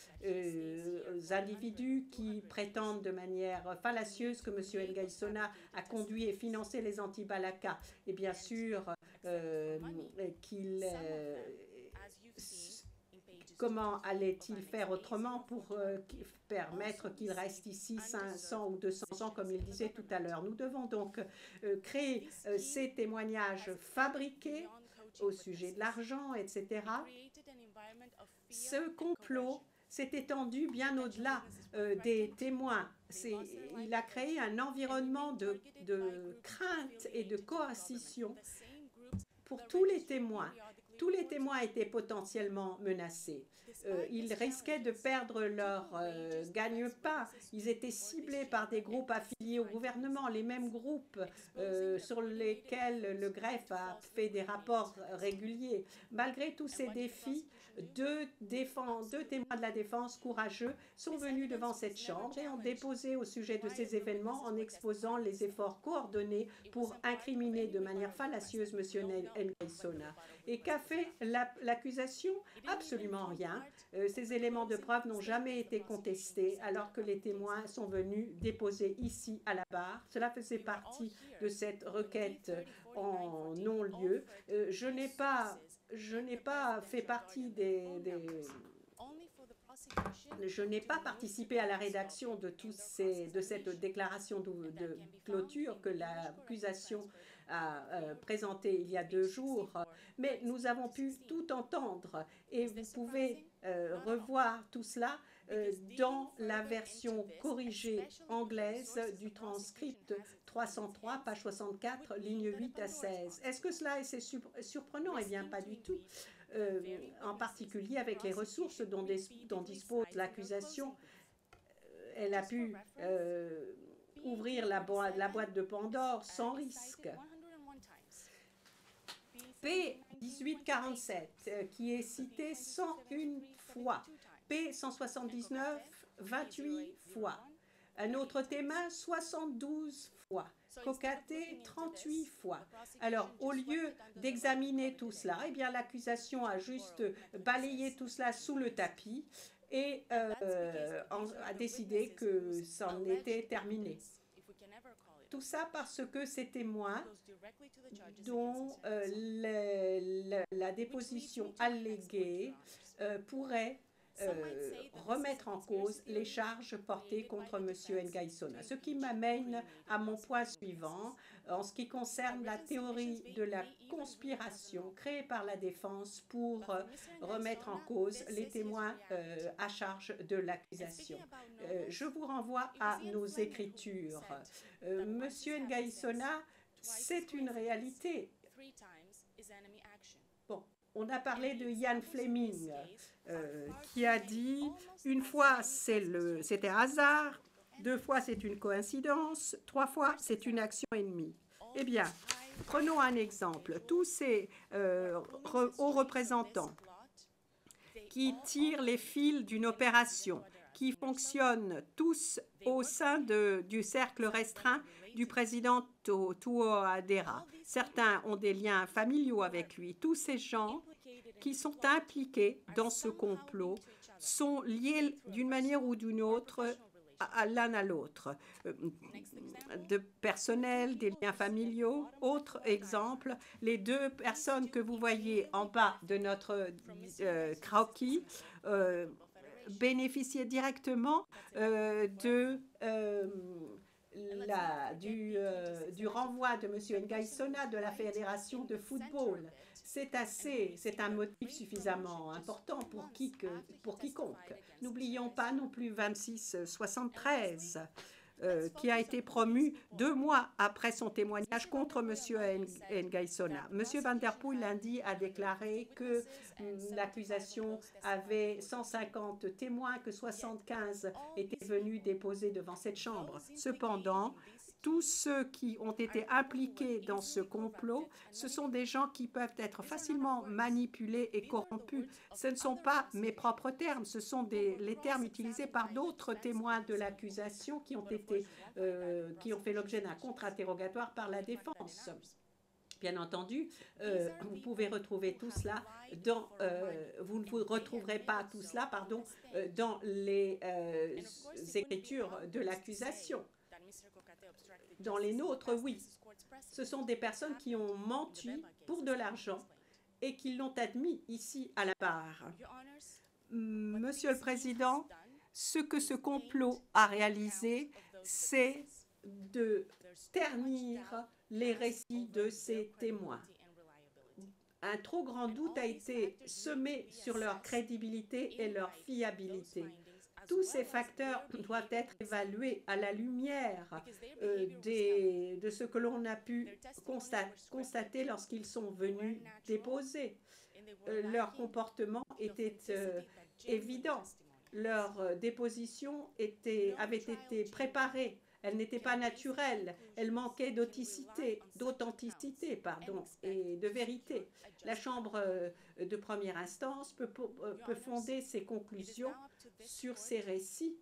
individus qui prétendent de manière fallacieuse que M. Ngaï Sona a conduit et financé les anti-Balaka. Et bien sûr, comment allait-il faire autrement pour permettre qu'il reste ici 500 ou 200 ans, comme il disait tout à l'heure? Nous devons donc créer ces témoignages fabriqués au sujet de l'argent, etc. Ce complot s'est étendu bien au-delà des témoins. Il a créé un environnement de crainte et de coercition pour tous les témoins. Tous les témoins étaient potentiellement menacés. Ils risquaient de perdre leur gagne-pain. Ils étaient ciblés par des groupes affiliés au gouvernement, les mêmes groupes sur lesquels le greffe a fait des rapports réguliers. Malgré tous ces défis, deux témoins de la défense courageux sont venus devant cette chambre et ont déposé au sujet de ces événements en exposant les efforts coordonnés pour incriminer de manière fallacieuse M. Ngaï Sona. Et qu'a fait l'accusation? Absolument rien. Ces éléments de preuve n'ont jamais été contestés alors que les témoins sont venus déposer ici à la barre. Cela faisait partie de cette requête en non-lieu. Je n'ai pas fait partie je n'ai pas participé à la rédaction de cette déclaration de clôture que l'accusation a présentée il y a 2 jours, mais nous avons pu tout entendre et vous pouvez revoir tout cela dans la version corrigée anglaise du transcript 303, page 64, lignes 8 à 16. Est-ce que cela est surprenant? Eh bien, pas du tout. En particulier avec les ressources dont dispose l'accusation. Elle a pu ouvrir la boîte de Pandore sans risque. P1847, qui est cité 101 fois. P179, 28 fois. Un autre témoin, 72 fois. Cocaté, 38 fois. Alors, au lieu d'examiner tout cela, eh bien, l'accusation a juste balayé tout cela sous le tapis et a décidé que ça en était terminé. Tout ça parce que ces témoins dont la déposition alléguée pourrait remettre en cause les charges portées contre M. Ngaï Sona. Ce qui m'amène à mon point suivant, en ce qui concerne la théorie de la conspiration créée par la défense pour remettre en cause les témoins à charge de l'accusation. Je vous renvoie à nos écritures. M. Ngaï Sona, c'est une réalité. Bon, on a parlé de Ian Fleming, qui a dit « Une fois, c'était hasard, 2 fois, c'est une coïncidence. 3 fois, c'est une action ennemie. Eh bien, prenons un exemple. Tous ces hauts représentants qui tirent les fils d'une opération, qui fonctionnent tous au sein du cercle restreint du président Touadéra. Certains ont des liens familiaux avec lui. Tous ces gens qui sont impliqués dans ce complot sont liés d'une manière ou d'une autre l'un à l'autre. De personnel, des liens familiaux. Autre exemple, les 2 personnes que vous voyez en bas de notre croquis bénéficiaient directement du renvoi de M. Ngaïsona de la Fédération de football. C'est un motif suffisamment important pour quiconque. N'oublions pas non plus 2673, qui a été promu 2 mois après son témoignage contre M. Ngaïsona. M. Van der Poel lundi a déclaré que l'accusation avait 150 témoins, que 75 étaient venus déposer devant cette chambre. Cependant, tous ceux qui ont été impliqués dans ce complot, ce sont des gens qui peuvent être facilement manipulés et corrompus. Ce ne sont pas mes propres termes, ce sont les termes utilisés par d'autres témoins de l'accusation qui ont fait l'objet d'un contre-interrogatoire par la défense. Bien entendu, vous pouvez retrouver tout cela vous ne vous retrouverez pas tout cela, dans les écritures de l'accusation. Dans les nôtres, oui. Ce sont des personnes qui ont menti pour de l'argent et qui l'ont admis ici à la barre. Monsieur le Président, ce que ce complot a réalisé, c'est de ternir les récits de ces témoins. Un trop grand doute a été semé sur leur crédibilité et leur fiabilité. Tous ces facteurs doivent être évalués à la lumière de ce que l'on a pu constater lorsqu'ils sont venus déposer. Leur comportement était évident. Leur déposition avait été préparée. Elle n'était pas naturelle. Elle manquait d'authenticité, et de vérité. La Chambre de première instance peut fonder ses conclusions sur ces récits.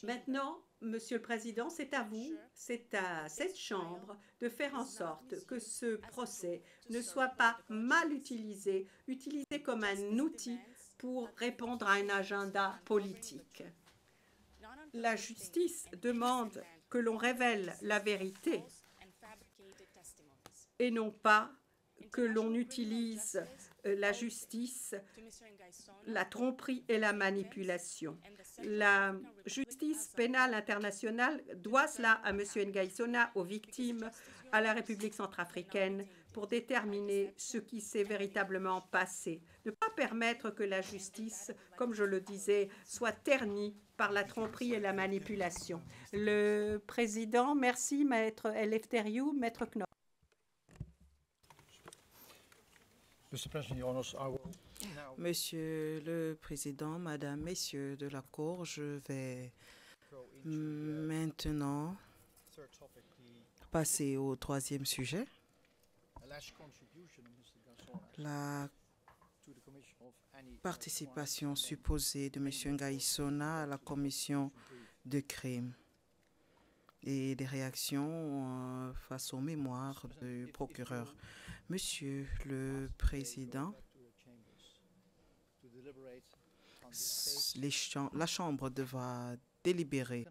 Maintenant, Monsieur le Président, c'est à vous, c'est à cette Chambre de faire en sorte que ce procès ne soit pas mal utilisé comme un outil pour répondre à un agenda politique. La justice demande que l'on révèle la vérité et non pas que l'on utilise la justice, la tromperie et la manipulation. La justice pénale internationale doit cela à M. Ngaïsona, aux victimes, à la République centrafricaine, pour déterminer ce qui s'est véritablement passé. Ne pas permettre que la justice, comme je le disais, soit ternie par la tromperie et la manipulation. Le Président, merci, Maître Eleftheriou, Maître Knop. Monsieur le Président, Madame, Messieurs de la Cour, je vais maintenant passer au 3e sujet. La participation supposée de M. Ngaïsona à la commission de crime et des réactions face aux mémoires du procureur. Monsieur le Président, la Chambre devra délibérer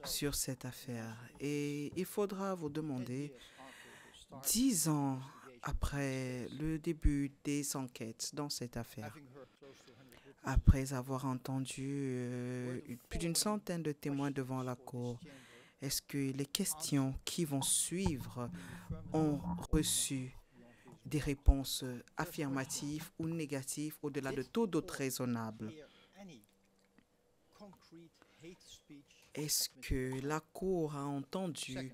sur cette affaire et il faudra vous demander, 10 ans après le début des enquêtes dans cette affaire, après avoir entendu plus d'une centaine de témoins devant la Cour, est-ce que les questions qui vont suivre ont reçu des réponses affirmatives ou négatives au-delà de tout doute raisonnable? Est-ce que la Cour a entendu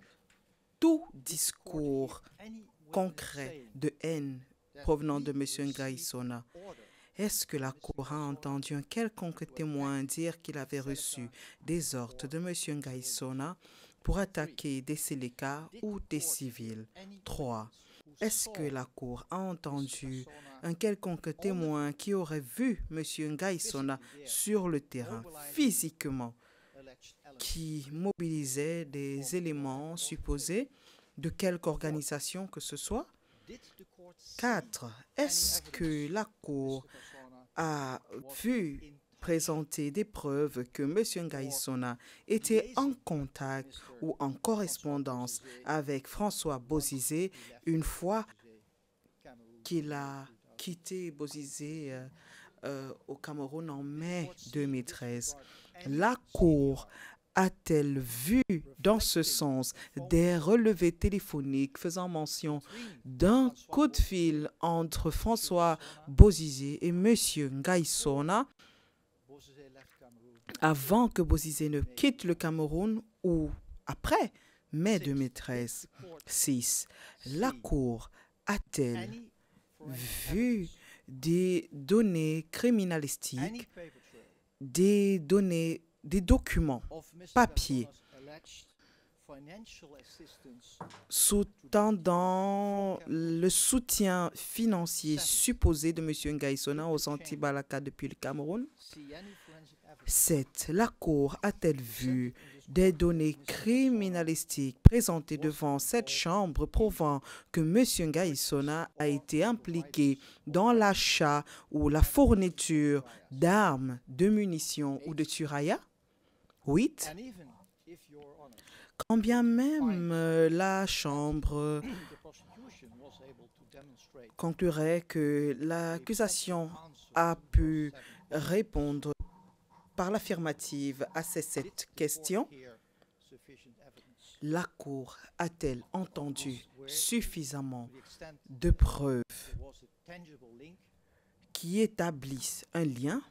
tout discours concret de haine provenant de M. Ngaïsona? Est-ce que la Cour a entendu un quelconque témoin dire qu'il avait reçu des ordres de M. Ngaïsona pour attaquer des Séléka ou des civils? 3. Est-ce que la Cour a entendu un quelconque témoin qui aurait vu M. Ngaïsona sur le terrain, physiquement, qui mobilisait des éléments supposés de quelque organisation que ce soit? 4. Est-ce que la Cour a vu présenter des preuves que M. Ngaïsona était en contact ou en correspondance avec François Bozizé une fois qu'il a quitté Bozizé au Cameroun en mai 2013? La Cour a-t-elle vu dans ce sens des relevés téléphoniques faisant mention d'un coup de fil entre François Bozizé et M. Ngaïsona avant que Bozizé ne quitte le Cameroun ou après mai 2013? 6. La Cour a-t-elle vu des données criminalistiques, des documents, papiers, sous-tendant le soutien financier supposé de M. Ngaïsona aux anti-Balaka depuis le Cameroun? 7. La Cour a-t-elle vu des données criminalistiques présentées devant cette chambre prouvant que M. Ngaïsona a été impliqué dans l'achat ou la fourniture d'armes, de munitions ou de turaillas? 8. Quand bien même la Chambre conclurait que l'accusation a pu répondre par l'affirmative à ces 7 questions, la Cour a-t-elle entendu suffisamment de preuves qui établissent un lien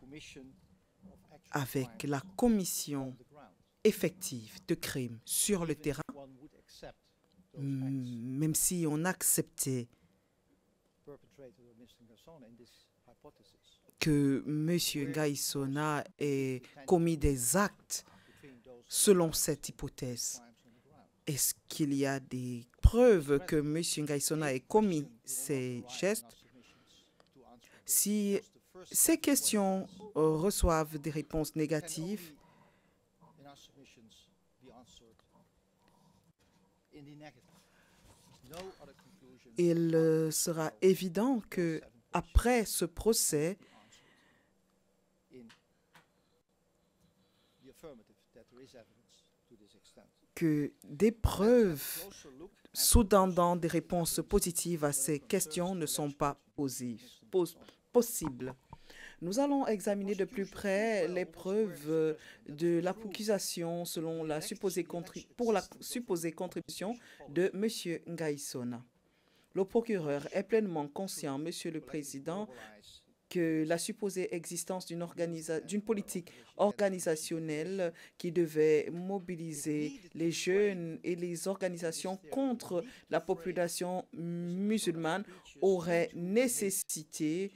avec la commission effective de crimes sur le terrain, même si on acceptait que M. Ngaïsona ait commis des actes selon cette hypothèse? Est-ce qu'il y a des preuves que M. Ngaïsona ait commis ces gestes? Si ces questions reçoivent des réponses négatives, il sera évident que après ce procès, que des preuves sous-tendant des réponses positives à ces questions ne sont pas possibles. Nous allons examiner de plus près les preuves de l'accusation pour la supposée contribution de M. Ngaïsona. Le procureur est pleinement conscient, Monsieur le Président, que la supposée existence d'une politique organisationnelle qui devait mobiliser les jeunes et les organisations contre la population musulmane aurait nécessité,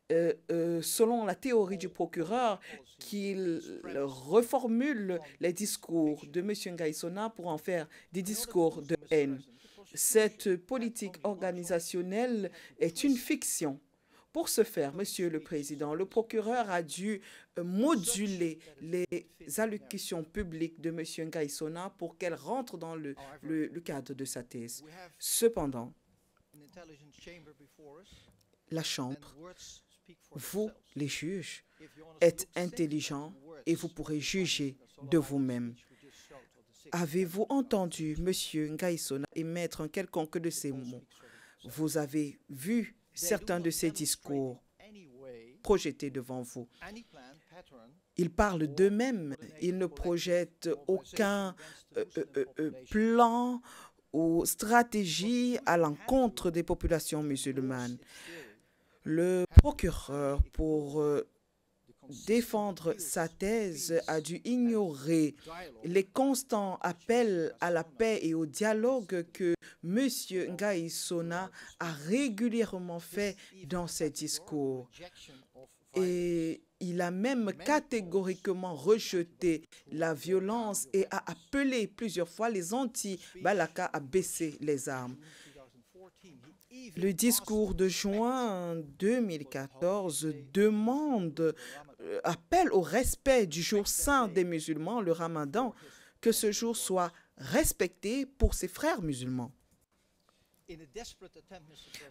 selon la théorie du procureur, qu'il reformule les discours de M. Ngaïsona pour en faire des discours de haine. Cette politique organisationnelle est une fiction. Pour ce faire, Monsieur le Président, le procureur a dû moduler les allocutions publiques de M. Ngaïsona pour qu'elles rentrent dans le cadre de sa thèse. Cependant, la Chambre, vous, les juges, êtes intelligents et vous pourrez juger de vous-même. Avez-vous entendu M. Ngaïsona émettre un quelconque de ces mots? Vous avez vu certains de ces discours projetés devant vous. Ils parlent d'eux-mêmes. Ils ne projettent aucun plan ou stratégie à l'encontre des populations musulmanes. Le procureur, pour défendre sa thèse, a dû ignorer les constants appels à la paix et au dialogue que M. Ngaïsona a régulièrement fait dans ses discours. Et il a même catégoriquement rejeté la violence et a appelé plusieurs fois les anti-Balaka à baisser les armes. Le discours de juin 2014 appelle au respect du jour saint des musulmans, le Ramadan, que ce jour soit respecté pour ses frères musulmans.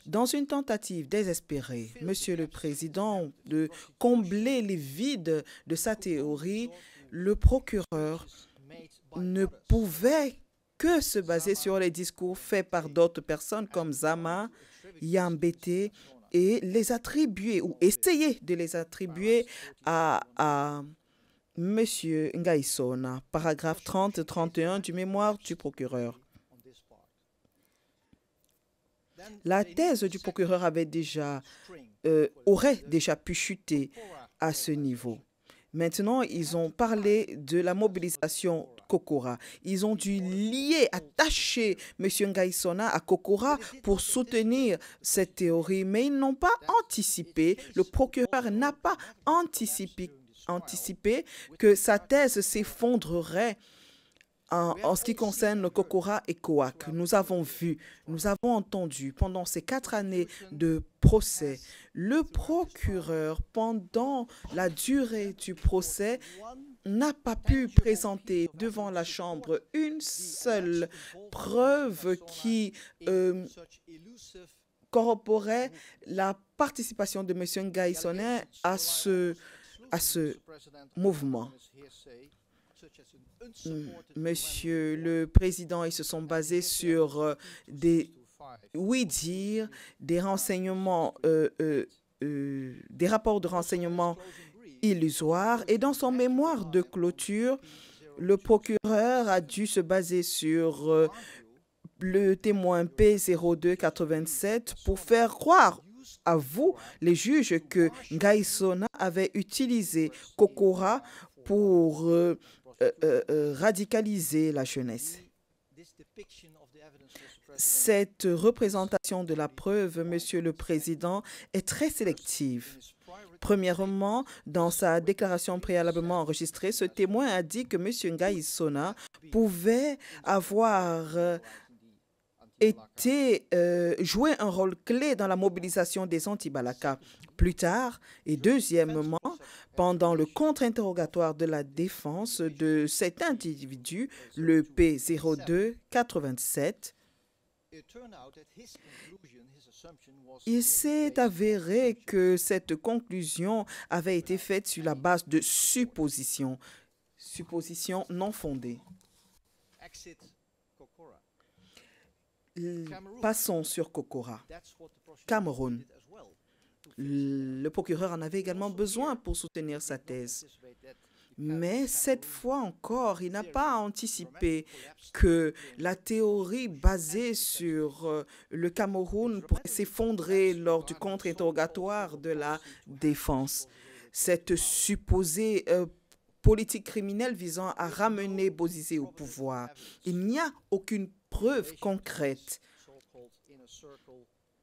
Dans une tentative désespérée, Monsieur le Président, de combler les vides de sa théorie, le procureur ne pouvait que se baser sur les discours faits par d'autres personnes comme Zama, Yambete et les attribuer ou essayer de les attribuer à Monsieur Ngaïsona, paragraphe 30-31 du mémoire du procureur. La thèse du procureur aurait déjà pu chuter à ce niveau. Maintenant, ils ont parlé de la mobilisation Kokora. Ils ont dû attacher M. Ngaïsona à Kokora pour soutenir cette théorie, mais ils n'ont pas anticipé, le procureur n'a pas anticipé que sa thèse s'effondrerait en ce qui concerne Kokora et Coac. Nous avons vu, nous avons entendu pendant ces 4 années de procès, le procureur, pendant la durée du procès, n'a pas pu présenter devant la Chambre une seule preuve qui corroborait la participation de M. Ngaïsona à ce mouvement. Monsieur le Président, ils se sont basés sur des oui-dire, des renseignements, des rapports de renseignements illusoires. Et dans son mémoire de clôture, le procureur a dû se baser sur le témoin P0287 pour faire croire à vous, les juges, que Ngaïsona avait utilisé Kokora pour radicaliser la jeunesse. Cette représentation de la preuve, Monsieur le Président, est très sélective. Premièrement, dans sa déclaration préalablement enregistrée, ce témoin a dit que M. Ngaïsona pouvait avoir joué un rôle clé dans la mobilisation des anti-Balaka. Plus tard, et deuxièmement, pendant le contre-interrogatoire de la défense de cet individu, le P0287, il s'est avéré que cette conclusion avait été faite sur la base de suppositions non fondées. Passons sur Kokora. Cameroun. Le procureur en avait également besoin pour soutenir sa thèse. Mais cette fois encore, il n'a pas anticipé que la théorie basée sur le Cameroun pourrait s'effondrer lors du contre-interrogatoire de la défense. Cette supposée politique criminelle visant à ramener Bozizé au pouvoir. Il n'y a aucune preuve concrète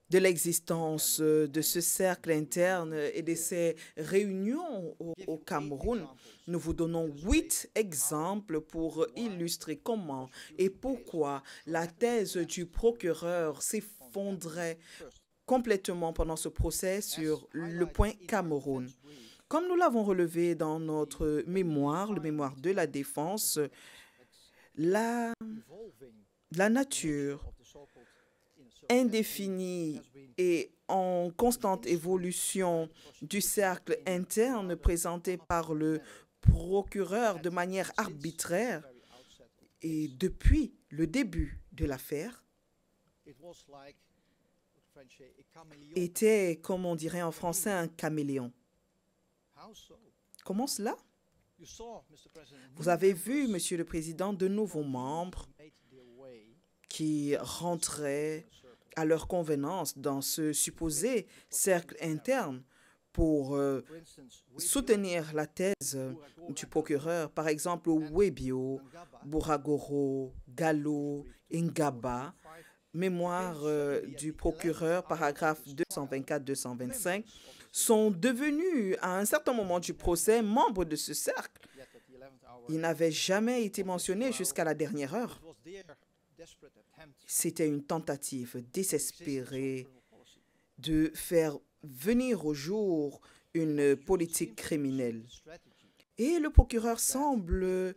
de l'existence de ce cercle interne et de ces réunions au Cameroun. Nous vous donnons 8 exemples pour illustrer comment et pourquoi la thèse du procureur s'effondrait complètement pendant ce procès sur le point Cameroun. Comme nous l'avons relevé dans notre mémoire, le mémoire de la défense, la nature indéfinie et en constante évolution du cercle interne présenté par le procureur de manière arbitraire et depuis le début de l'affaire était, comme on dirait en français, un caméléon. Comment cela? Vous avez vu, Monsieur le Président, de nouveaux membres qui rentraient à leur convenance dans ce supposé cercle interne pour soutenir la thèse du procureur. Par exemple, Webio, Bouragoro, Gallo, Ngaba, mémoires du procureur, paragraphe 224-225, sont devenus, à un certain moment du procès, membres de ce cercle. Ils n'avaient jamais été mentionnés jusqu'à la dernière heure. C'était une tentative désespérée de faire venir au jour une politique criminelle. Et le procureur semble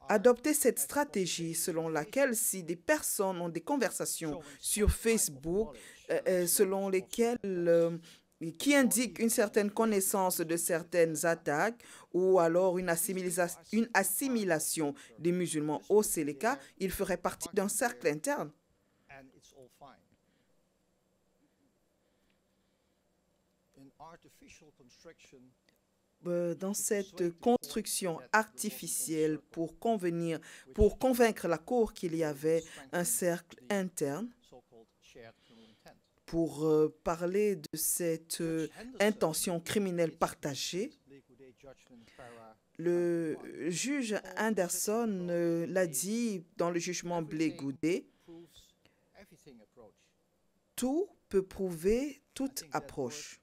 adopter cette stratégie selon laquelle si des personnes ont des conversations sur Facebook selon lesquelles qui indiquent une certaine connaissance de certaines attaques ou alors une assimilation des musulmans au Séléka, il ferait partie d'un cercle interne. Dans cette construction artificielle pour convaincre la Cour qu'il y avait un cercle interne, pour parler de cette intention criminelle partagée, le juge Anderson l'a dit dans le jugement Blé-Goudé, tout peut prouver toute approche.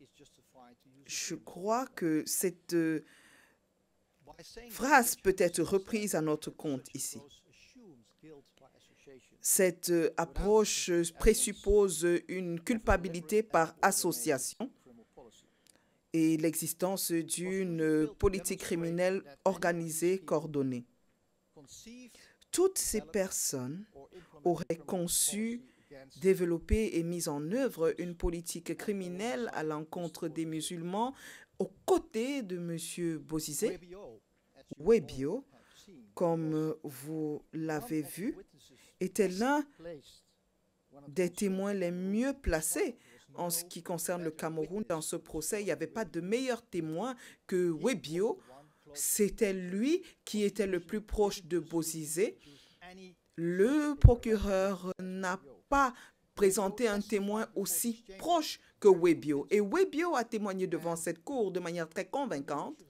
Je crois que cette phrase peut être reprise à notre compte ici. Cette approche présuppose une culpabilité par association et l'existence d'une politique criminelle organisée, coordonnée. Toutes ces personnes auraient conçu, développé et mis en œuvre une politique criminelle à l'encontre des musulmans aux côtés de M. Bozizé. Webio, comme vous l'avez vu, était l'un des témoins les mieux placés en ce qui concerne le Cameroun. Dans ce procès, il n'y avait pas de meilleur témoin que Webio. C'était lui qui était le plus proche de Bozizé. Le procureur n'a pas présenté un témoin aussi proche que Webio. Et Webio a témoigné devant cette cour de manière très convaincante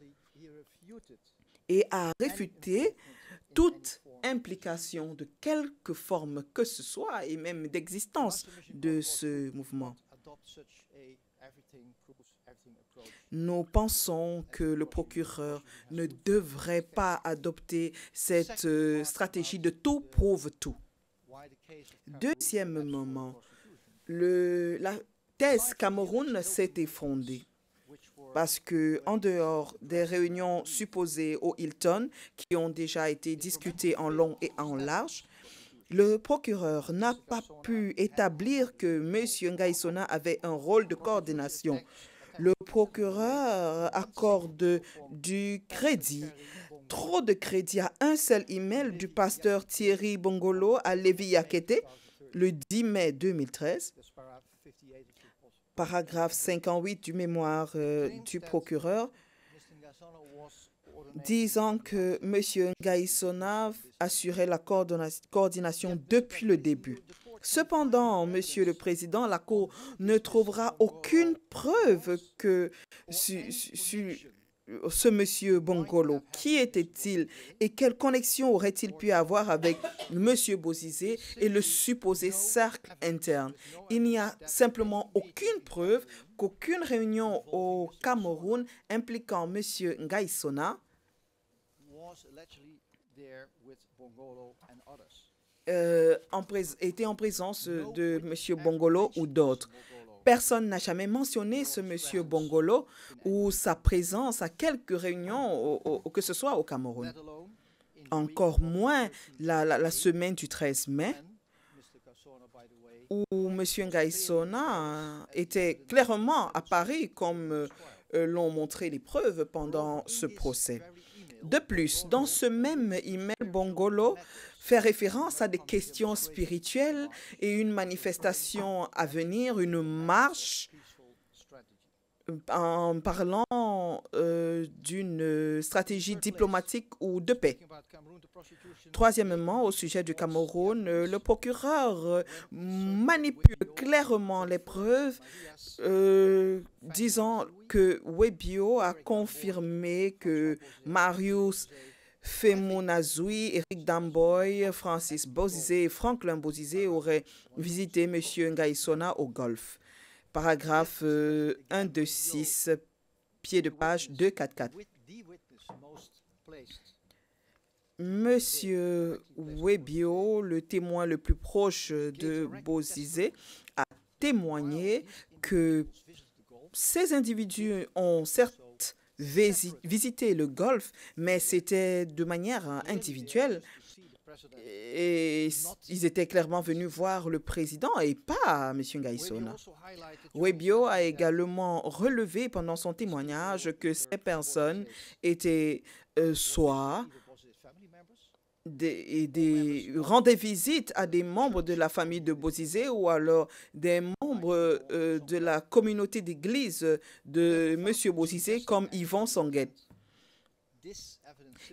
et a réfuté toute implication de quelque forme que ce soit et même d'existence de ce mouvement. Nous pensons que le procureur ne devrait pas adopter cette stratégie de tout prouve tout. Deuxièmement, la thèse Cameroun s'est effondrée parce que, en dehors des réunions supposées au Hilton, qui ont déjà été discutées en long et en large, le procureur n'a pas pu établir que M. Ngaïsona avait un rôle de coordination. Le procureur accorde du crédit, trop de crédit à un seul email du pasteur Thierry Bongolo à Lévi Yakete le 10 mai 2013. Paragraphe 58 du mémoire du procureur, disant que M. Ngaïsona assurait la coordination depuis le début. Cependant, Monsieur le Président, la Cour ne trouvera aucune preuve que ce monsieur Bongolo, qui était-il et quelle connexion aurait-il pu avoir avec monsieur Bozizé et le supposé cercle interne? Il n'y a simplement aucune preuve qu'aucune réunion au Cameroun impliquant monsieur Ngaïsona était en présence de monsieur Bongolo ou d'autres. Personne n'a jamais mentionné ce monsieur Bongolo ou sa présence à quelques réunions, que ce soit au Cameroun. Encore moins la semaine du 13 mai, où monsieur Ngaïsona était clairement à Paris, comme l'ont montré les preuves pendant ce procès. De plus, dans ce même email, Bongolo fait référence à des questions spirituelles et une manifestation à venir, une marche, en parlant d'une stratégie diplomatique ou de paix. Troisièmement, au sujet du Cameroun, le procureur manipule clairement les preuves, disant que Webio a confirmé que Marius Femoun Azoui, Eric Damboy, Francis Bozizé et Franklin Bozizé auraient visité M. Ngaïsona au golf. Paragraphe 1 de 6, pied de page 244. Monsieur Webio, le témoin le plus proche de Bozizé, a témoigné que ces individus ont certes visité le golf, mais c'était de manière individuelle. Et ils étaient clairement venus voir le président et pas M. Ngaïsona. Webio a également relevé pendant son témoignage que ces personnes étaient soit rendaient visite à des membres de la famille de Bozizé ou alors des membres de la communauté d'église de M. Bozizé comme Yvon Sanguet.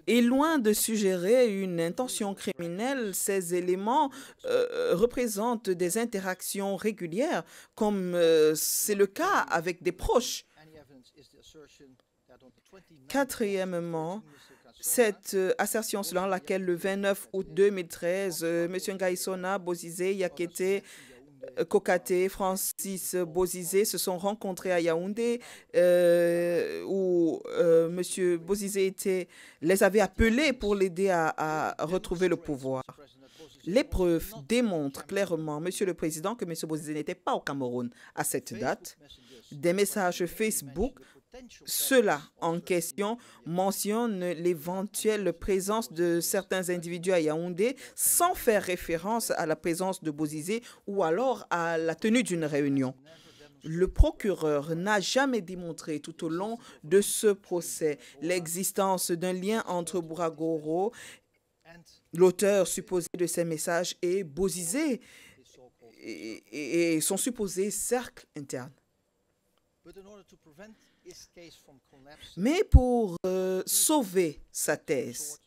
Et loin de suggérer une intention criminelle, ces éléments représentent des interactions régulières, comme c'est le cas avec des proches. Quatrièmement, cette assertion selon laquelle le 29 août 2013, M. Ngaïsona, Bozizé, Yakete, Kokate, Francis Bozizé se sont rencontrés à Yaoundé où M. Bozizé les avait appelés pour l'aider à retrouver le pouvoir. Les preuves démontrent clairement, Monsieur le Président, que M. Bozizé n'était pas au Cameroun à cette date. Des messages Facebook, ceux-là en question mentionnent l'éventuelle présence de certains individus à Yaoundé sans faire référence à la présence de Bozizé ou alors à la tenue d'une réunion. Le procureur n'a jamais démontré tout au long de ce procès l'existence d'un lien entre Bouragoro, l'auteur supposé de ces messages, et Bozizé et son supposé cercle interne. Mais pour sauver sa thèse,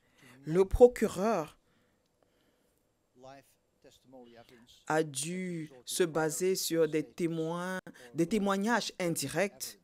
le procureur a dû se baser sur des témoignages indirects,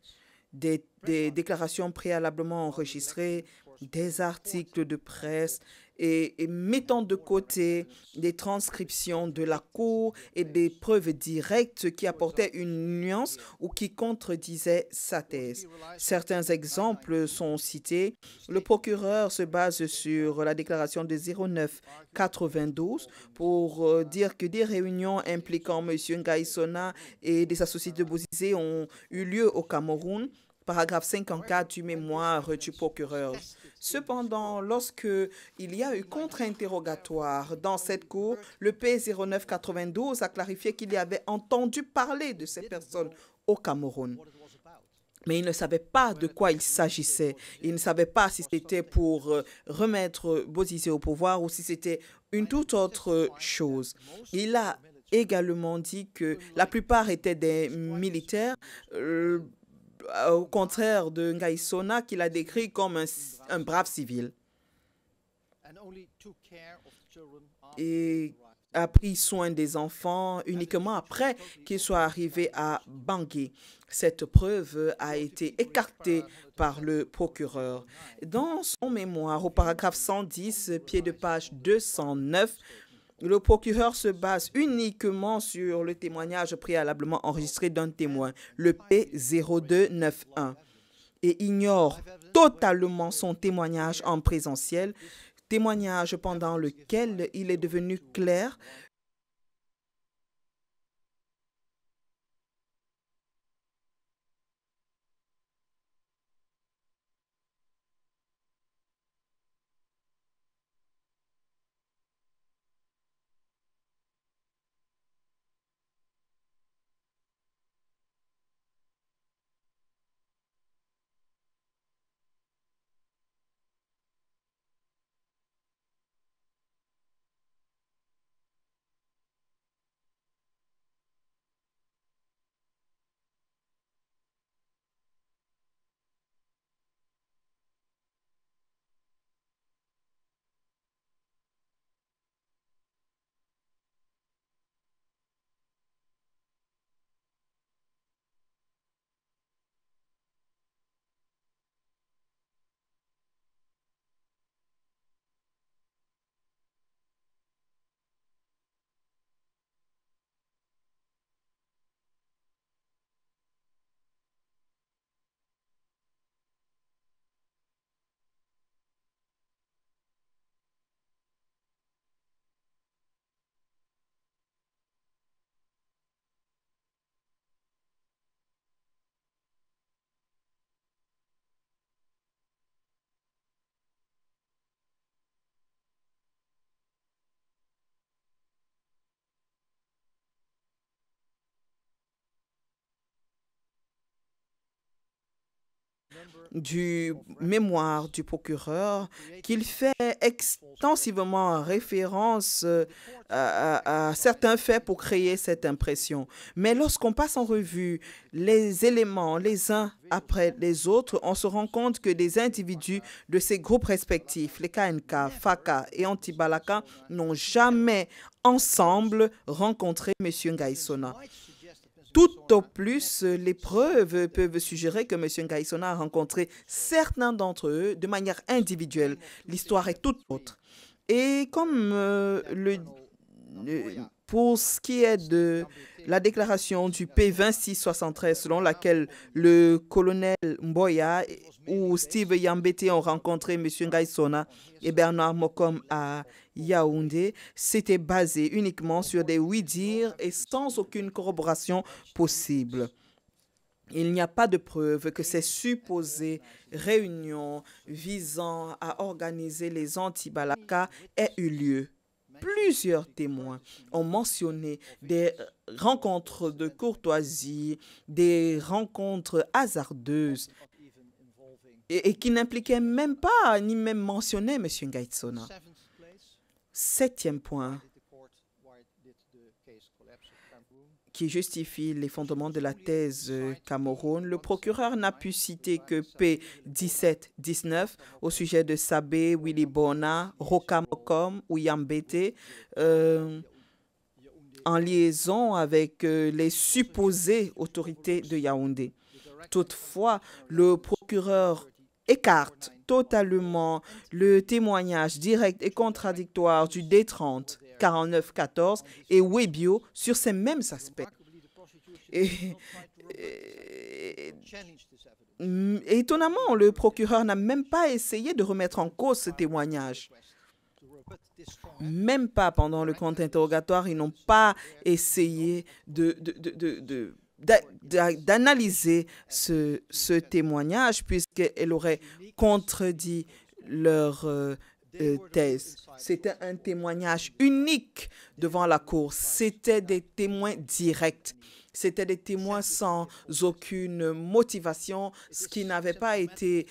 des déclarations préalablement enregistrées, des articles de presse et mettant de côté des transcriptions de la cour et des preuves directes qui apportaient une nuance ou qui contredisaient sa thèse. Certains exemples sont cités. Le procureur se base sur la déclaration de 09-92 pour dire que des réunions impliquant M. Ngaïsona et des associés de Bozizé ont eu lieu au Cameroun. Paragraphe 54 du mémoire du procureur. Cependant, lorsque il y a eu contre-interrogatoire dans cette cour, le P0992 a clarifié qu'il y avait entendu parler de ces personnes au Cameroun. Mais il ne savait pas de quoi il s'agissait. Il ne savait pas si c'était pour remettre Bozizé au pouvoir ou si c'était une toute autre chose. Il a également dit que la plupart étaient des militaires, au contraire de Ngaïsona, qu'il a décrit comme un brave civil. Et a pris soin des enfants uniquement après qu'ils soient arrivés à Bangui. Cette preuve a été écartée par le procureur. Dans son mémoire, au paragraphe 110, pied de page 209, le procureur se base uniquement sur le témoignage préalablement enregistré d'un témoin, le P0291, et ignore totalement son témoignage en présentiel, témoignage pendant lequel il est devenu clair du mémoire du procureur qu'il fait extensivement référence à certains faits pour créer cette impression. Mais lorsqu'on passe en revue les éléments les uns après les autres, on se rend compte que des individus de ces groupes respectifs, les KNK, FACA et Antibalaka, n'ont jamais ensemble rencontré M. Ngaïsona. Tout au plus, les preuves peuvent suggérer que M. Ngaïsona a rencontré certains d'entre eux de manière individuelle. L'histoire est toute autre. Et comme pour ce qui est de la déclaration du P2673, selon laquelle le colonel Mboya ou Steve Yambete ont rencontré M. Ngaïsona et Bernard Mokom à Yaoundé, c'était basé uniquement sur des oui-dire et sans aucune corroboration possible. Il n'y a pas de preuve que ces supposées réunions visant à organiser les anti-Balaka aient eu lieu. Plusieurs témoins ont mentionné des rencontres de courtoisie, des rencontres hasardeuses et qui n'impliquaient même pas ni même mentionnaient M. Ngaïsona. 7e point qui justifie les fondements de la thèse Cameroun, le procureur n'a pu citer que P1719 au sujet de Sabé, Willy Bona, Roka Mokom ou Yambete en liaison avec les supposées autorités de Yaoundé. Toutefois, le procureur écarte totalement le témoignage direct et contradictoire du D30 4914 et Webio sur ces mêmes aspects. Étonnamment, le procureur n'a même pas essayé de remettre en cause ce témoignage. Même pas pendant le compte interrogatoire, ils n'ont pas essayé d'analyser ce témoignage puisqu'elle aurait contredit leur thèse. C'était un témoignage unique devant la cour. C'était des témoins directs. C'était des témoins sans aucune motivation, ce qui n'avait pas été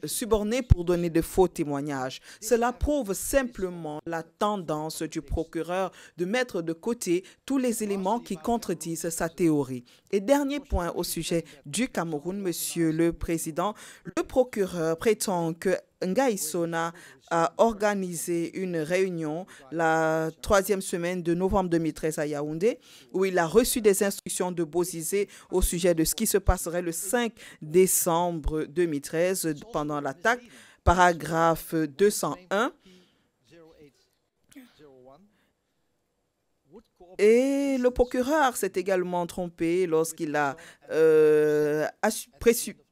suborné pour donner de faux témoignages. Cela prouve simplement la tendance du procureur de mettre de côté tous les éléments qui contredisent sa théorie. Et dernier point au sujet du Cameroun, Monsieur le Président, le procureur prétend que Ngaïsona a organisé une réunion la 3e semaine de novembre 2013 à Yaoundé, où il a reçu des instructions de Bozizé au sujet de ce qui se passerait le 5 décembre 2013 pendant l'attaque, paragraphe 201. Et le procureur s'est également trompé lorsqu'il a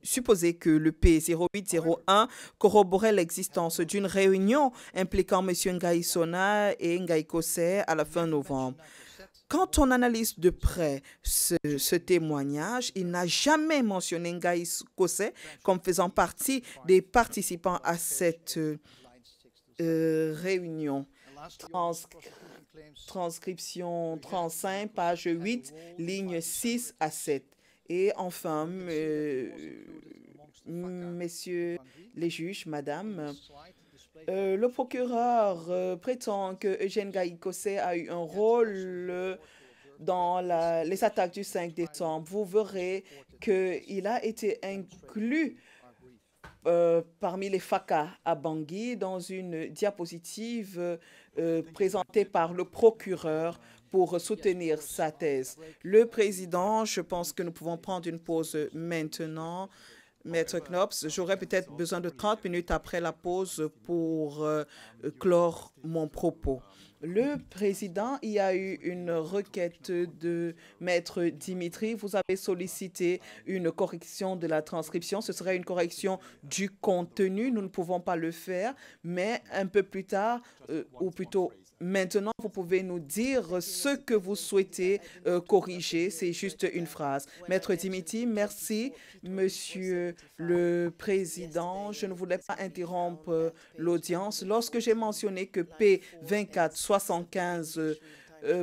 supposé que le P0801 corroborait l'existence d'une réunion impliquant M. Ngaïsona et Ngaïkosé à la fin novembre. Quand on analyse de près ce témoignage, il n'a jamais mentionné Ngaïkosé comme faisant partie des participants à cette réunion. Transcription 35, page 8, lignes 6 à 7. Et enfin, messieurs les juges, madame, le procureur prétend que Eugène Ngaïkosé a eu un rôle dans les attaques du 5 décembre. Vous verrez qu'il a été inclus parmi les FACA à Bangui dans une diapositive présentée par le procureur pour soutenir sa thèse. Le président, je pense que nous pouvons prendre une pause maintenant. Maître Knops, j'aurais peut-être besoin de 30 minutes après la pause pour clore mon propos. Le président, il y a eu une requête de Maître Dimitri. Vous avez sollicité une correction de la transcription. Ce serait une correction du contenu. Nous ne pouvons pas le faire, mais un peu plus tard, ou plutôt maintenant, vous pouvez nous dire ce que vous souhaitez corriger. C'est juste une phrase. Maître Dimitri, merci, Monsieur le Président. Je ne voulais pas interrompre l'audience. Lorsque j'ai mentionné que P2475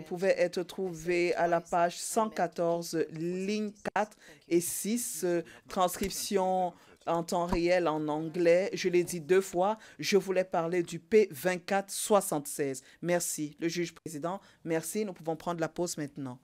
pouvait être trouvé à la page 114, lignes 4 et 6, transcription en temps réel en anglais. Je l'ai dit 2 fois. Je voulais parler du P2476. Merci. Le juge président, merci. Nous pouvons prendre la pause maintenant.